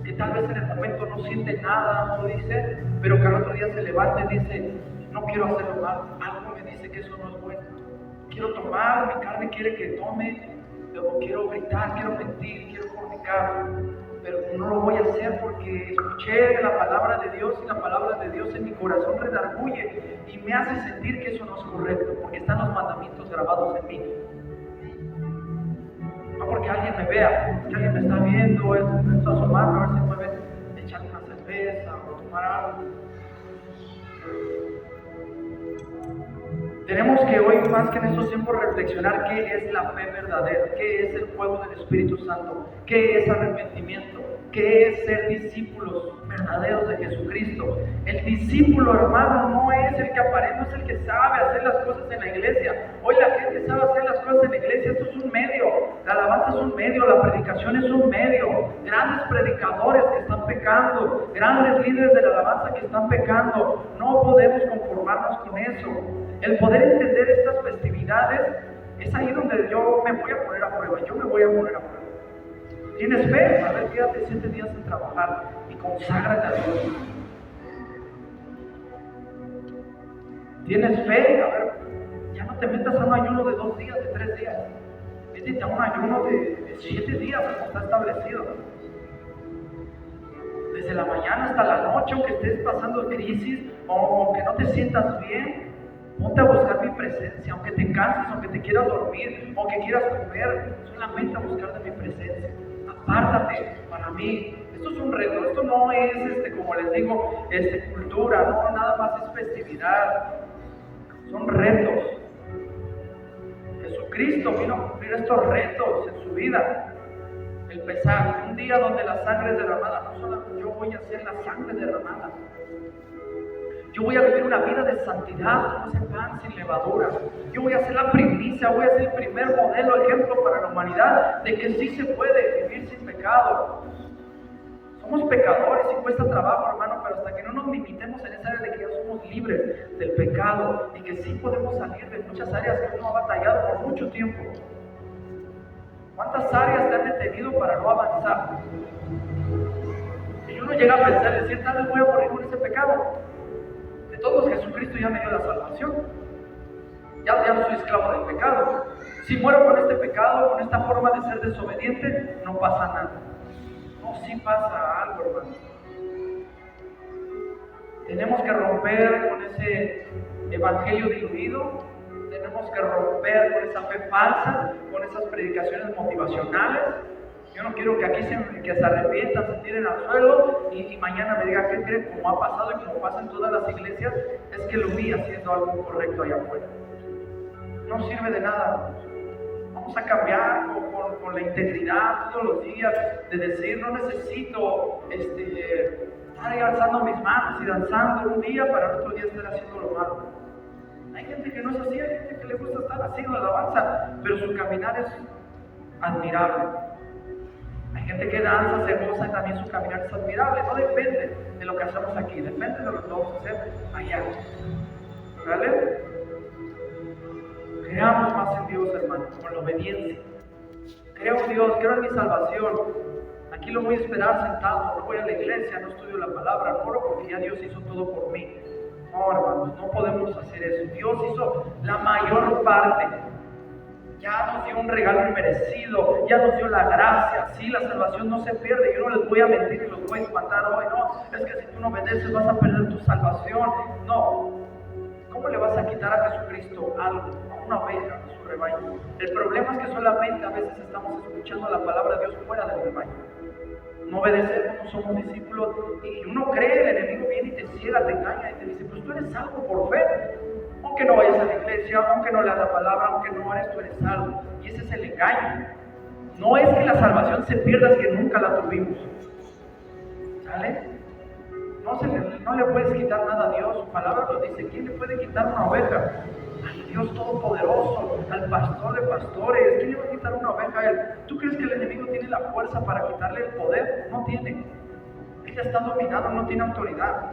que tal vez en el momento no siente nada, no dice, pero que al otro día se levanta y dice, no quiero hacerlo mal, algo me dice que eso no es bueno. Quiero tomar, mi carne quiere que tome, luego quiero gritar, quiero mentir, quiero fornicar, pero no lo voy a hacer porque escuché la palabra de Dios y la palabra de Dios en mi corazón redarguye y me hace sentir que eso no es correcto, porque están los mandamientos grabados en mí. No porque alguien me vea, porque alguien me está viendo, esto asomarme, a ver si puede echarle una cerveza o tomar algo. Tenemos que hoy, más que en estos tiempos, reflexionar qué es la fe verdadera, qué es el fuego del Espíritu Santo, qué es arrepentimiento, qué es ser discípulos verdaderos de Jesucristo. El discípulo, hermano, no es el que aparece, no es el que sabe hacer las cosas en la iglesia. Hoy la gente sabe hacer las cosas en la iglesia, esto es un medio, la alabanza es un medio, la predicación es un medio. Grandes predicadores que están pecando, grandes líderes de la alabanza que están pecando. No podemos conformarnos con eso. El poder entender estas festividades es ahí donde yo me voy a poner a prueba, ¿Tienes fe? A ver, quédate 7 días sin trabajar y conságrate a Dios. ¿Tienes fe? A ver, ya no te metas a un ayuno de 2 días, de 3 días. Métete a un ayuno de 7 días, como está establecido. Desde la mañana hasta la noche, aunque estés pasando crisis, o aunque no te sientas bien, ponte a buscar mi presencia, aunque te canses, aunque te quieras dormir, aunque quieras comer, solamente a buscar de mi presencia. Apártate para mí. Esto es un reto, esto no es, como les digo, cultura, no, nada más es festividad. Son retos. Jesucristo vino a cumplir estos retos en su vida. El pesar, un día donde la sangre es derramada, no solo yo voy a hacer la sangre derramada. Yo voy a vivir una vida de santidad como ese pan sin levadura. Yo voy a ser la primicia, voy a ser el primer modelo, ejemplo para la humanidad de que sí se puede vivir sin pecado. Somos pecadores y cuesta trabajo, hermano, pero hasta que no nos limitemos en esa área de que ya somos libres del pecado y que sí podemos salir de muchas áreas que uno ha batallado por mucho tiempo. ¿Cuántas áreas te han detenido para no avanzar? Y uno llega a pensar, decir, tal vez voy a morir con ese pecado. De todos, Jesucristo ya me dio la salvación. Ya no soy esclavo del pecado. Si muero con este pecado, con esta forma de ser desobediente, no pasa nada. No, sí pasa algo, hermano. Tenemos que romper con ese evangelio diluido. Tenemos que romper con esa fe falsa, con esas predicaciones motivacionales. Yo no quiero que aquí se arrepientan, se tiren al suelo y mañana me digan que miren como ha pasado y como pasa en todas las iglesias, es que lo vi haciendo algo correcto allá afuera. No sirve de nada. Vamos a cambiar con la integridad todos los días, de decir, no necesito estar ahí alzando mis manos y danzando un día para el otro día estar haciendo lo malo. Hay gente que no es así, hay gente que le gusta estar haciendo alabanza, pero su caminar es admirable. Hay gente que danza, se goza y también su caminar es admirable. No depende de lo que hacemos aquí, depende de lo que vamos a hacer allá. ¿Vale? Creamos más en Dios, hermano, con la obediencia. Creo en Dios, creo en mi salvación. Aquí lo voy a esperar sentado, no voy a la iglesia, no estudio la palabra, no oro porque ya Dios hizo todo por mí. No, hermanos, no podemos hacer eso. Dios hizo la mayor parte. Ya nos dio un regalo inmerecido, ya nos dio la gracia. Sí, la salvación no se pierde. Yo no les voy a mentir y los voy a espantar hoy. No, es que si tú no obedeces vas a perder tu salvación. No. ¿Cómo le vas a quitar a Jesucristo algo, a una oveja de su rebaño? El problema es que solamente a veces estamos escuchando la palabra de Dios fuera del rebaño. No obedecemos, no somos discípulos y uno cree, el enemigo viene y te ciega, te engaña y te dice, pues tú eres salvo por fe. Aunque no vayas a la iglesia, aunque no leas la palabra, aunque no ores, tú eres salvo. Y ese es el engaño. No es que la salvación se pierda, es que nunca la tuvimos. ¿Sale? No le puedes quitar nada a Dios, su palabra lo dice. ¿Quién le puede quitar una oveja? Al Dios Todopoderoso, al pastor de pastores. ¿Quién le va a quitar una oveja a él? ¿Tú crees que el enemigo tiene la fuerza para quitarle el poder? No tiene. Él está dominado, no tiene autoridad.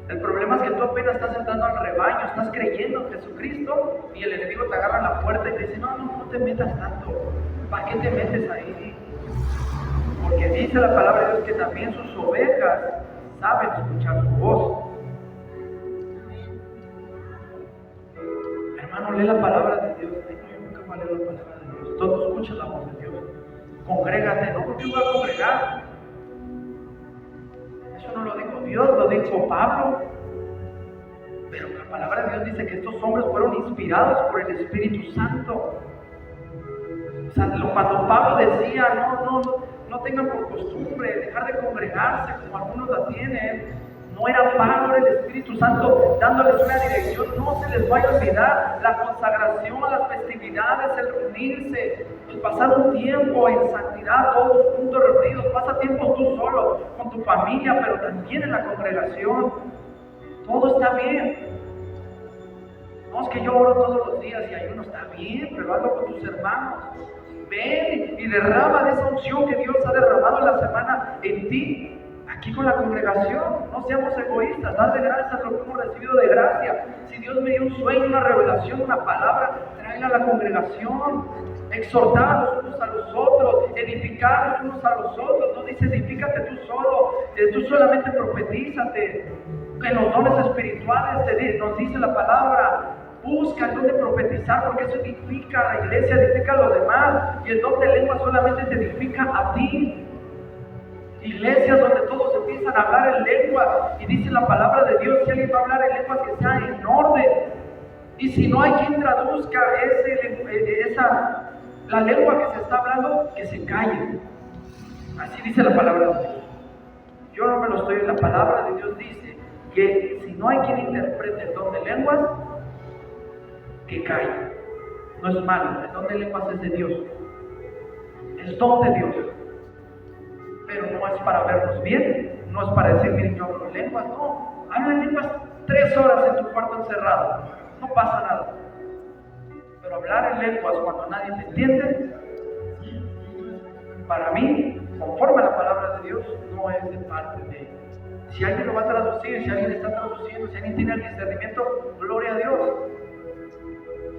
El problema es que tú apenas estás entrando al rebaño, estás creyendo en Jesucristo y el enemigo te agarra la puerta y te dice, no te metas tanto. ¿Para qué te metes ahí? Porque dice la palabra de Dios que también sus ovejas saben escuchar su voz. Hermano, lee la palabra de Dios. Ay, no, yo nunca voy a leer la palabra de Dios. Todo escucha la voz de Dios. Congrégate, no porque voy a congregar. Eso no lo dijo Dios, lo dijo Pablo. Pero la palabra de Dios dice que estos hombres fueron inspirados por el Espíritu Santo. O sea, cuando Pablo decía, no tengan por costumbre dejar de congregarse como algunos la tienen, no era Pablo, era el Espíritu Santo dándoles una dirección. No se les vaya a olvidar la consagración, las festividades, el reunirse, el pasar un tiempo en santidad, todos juntos reunidos. Pasa tiempos tú solo, con tu familia, pero también en la congregación. Todo está bien. No es que yo oro todos los días y ayuno, está bien, pero hazlo con tus hermanos. Ven y derrama de esa unción que Dios ha derramado en la semana en ti, aquí con la congregación. No seamos egoístas, dar de gracias lo que hemos recibido de gracia. Si Dios me dio un sueño, una revelación, una palabra, tráela a la congregación. Exhortar los unos a los otros, edificar los unos a los otros. No dice edifícate tú solo, tú solamente profetízate. En los dones espirituales nos dice la palabra, busca el don de profetizar, porque eso edifica a la iglesia, edifica a los demás, y el don de lengua solamente te edifica a ti. Iglesias donde todos empiezan a hablar en lengua, y dice la palabra de Dios, si alguien va a hablar en lenguas, que sea en orden, y si no hay quien traduzca la lengua que se está hablando, que se calle. Así dice la palabra de Dios. Yo no me lo estoy, la palabra de Dios dice que si no hay quien interprete el don de lenguas, que calle. No es malo, el don de lenguas es de Dios. El don de Dios. Pero no es para vernos bien, no es para decir, miren, yo hablo en lenguas, no. Habla en lenguas 3 horas en tu cuarto encerrado, no pasa nada. Pero hablar en lenguas cuando nadie te entiende, para mí, conforme a la palabra de Dios, no es de parte de Él. Si alguien lo va a traducir, si alguien está traduciendo, si alguien tiene el discernimiento, gloria a Dios.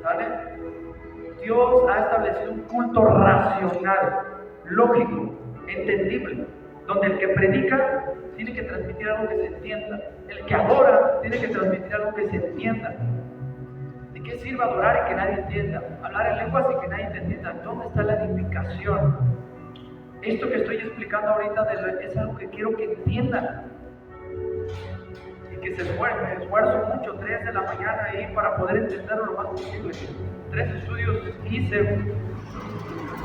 ¿Sale? Dios ha establecido un culto racional, lógico, entendible, donde el que predica tiene que transmitir algo que se entienda, el que adora tiene que transmitir algo que se entienda. ¿De qué sirve adorar y que nadie entienda? Hablar en lenguas y que nadie te entienda. ¿Dónde está la edificación? Esto que estoy explicando ahorita es algo que quiero que entiendan y que se esfuercen. Me esfuerzo mucho, 3 de la mañana ahí para poder entenderlo lo más posible. 3 estudios hice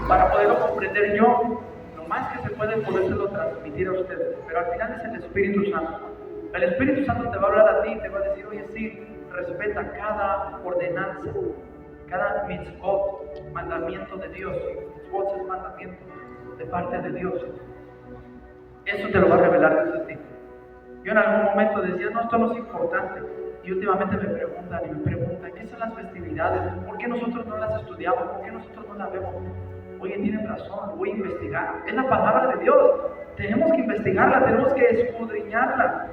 para poderlo comprender yo. Lo más que se puede podérselo transmitir a ustedes, pero al final es el Espíritu Santo. El Espíritu Santo te va a hablar a ti y te va a decir, oye, sí, respeta cada ordenanza, cada mitzvot, mandamiento de Dios. Mitzvot es mandamiento de parte de Dios. Eso te lo va a revelar Dios a ti. Yo en algún momento decía, no, esto no es importante. Y últimamente me preguntan, ¿qué son las festividades? ¿Por qué nosotros no las estudiamos? ¿Por qué nosotros no las vemos? Oye, tienen razón, voy a investigar. Es la palabra de Dios. Tenemos que investigarla, tenemos que escudriñarla.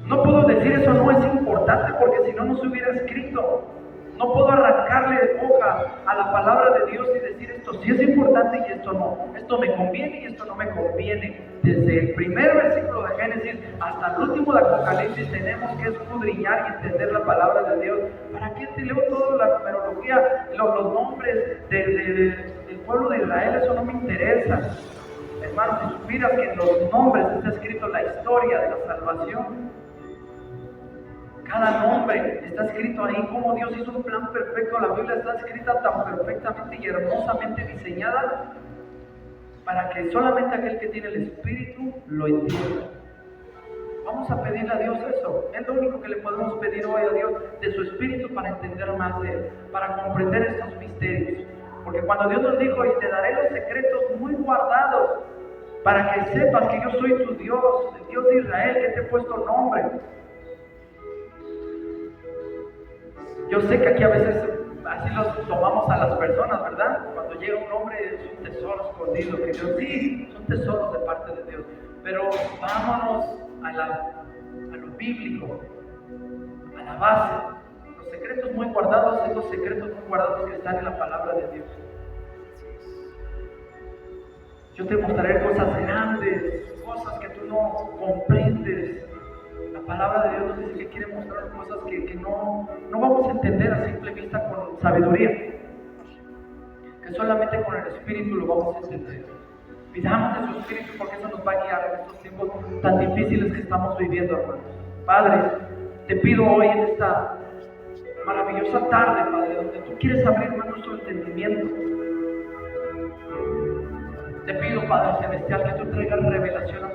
No puedo decir eso no es importante porque si no, no se hubiera escrito. No puedo arrancarle hoja a la palabra de Dios y decir esto sí es importante y esto no. Esto me conviene y esto no me conviene. Desde el primer versículo de Génesis hasta el último de Apocalipsis tenemos que escudriñar y entender la palabra de Dios. ¿Para qué te leo toda la numerología, los nombres del pueblo de Israel? Eso no me interesa. Hermano, si supieras que en los nombres está escrito la historia de la salvación. Cada nombre está escrito ahí, como Dios hizo un plan perfecto. La Biblia está escrita tan perfectamente y hermosamente diseñada para que solamente aquel que tiene el Espíritu lo entienda. Vamos a pedirle a Dios eso. Es lo único que le podemos pedir hoy a Dios, de su Espíritu, para entender más de Él, para comprender estos misterios. Porque cuando Dios nos dijo, y te daré los secretos muy guardados, para que sepas que yo soy tu Dios, el Dios de Israel, que te he puesto nombre. Yo sé que aquí a veces así los tomamos a las personas, ¿verdad? Cuando llega un hombre es un tesoro escondido, que Dios sí, son tesoros de parte de Dios. Pero vámonos a lo bíblico, a la base. Los secretos muy guardados son los secretos muy guardados que están en la palabra de Dios. Yo te mostraré cosas grandes, cosas que tú no comprendes. La palabra de Dios nos dice que quiere mostrar cosas que no vamos a entender a simple vista con sabiduría, que solamente con el Espíritu lo vamos a entender. Pidamos de su Espíritu porque eso nos va a guiar en estos tiempos tan difíciles que estamos viviendo, hermanos. Padre, te pido hoy en esta maravillosa tarde, Padre, donde tú quieres abrir más nuestro entendimiento. Te pido, Padre Celestial, que tú traigas revelación a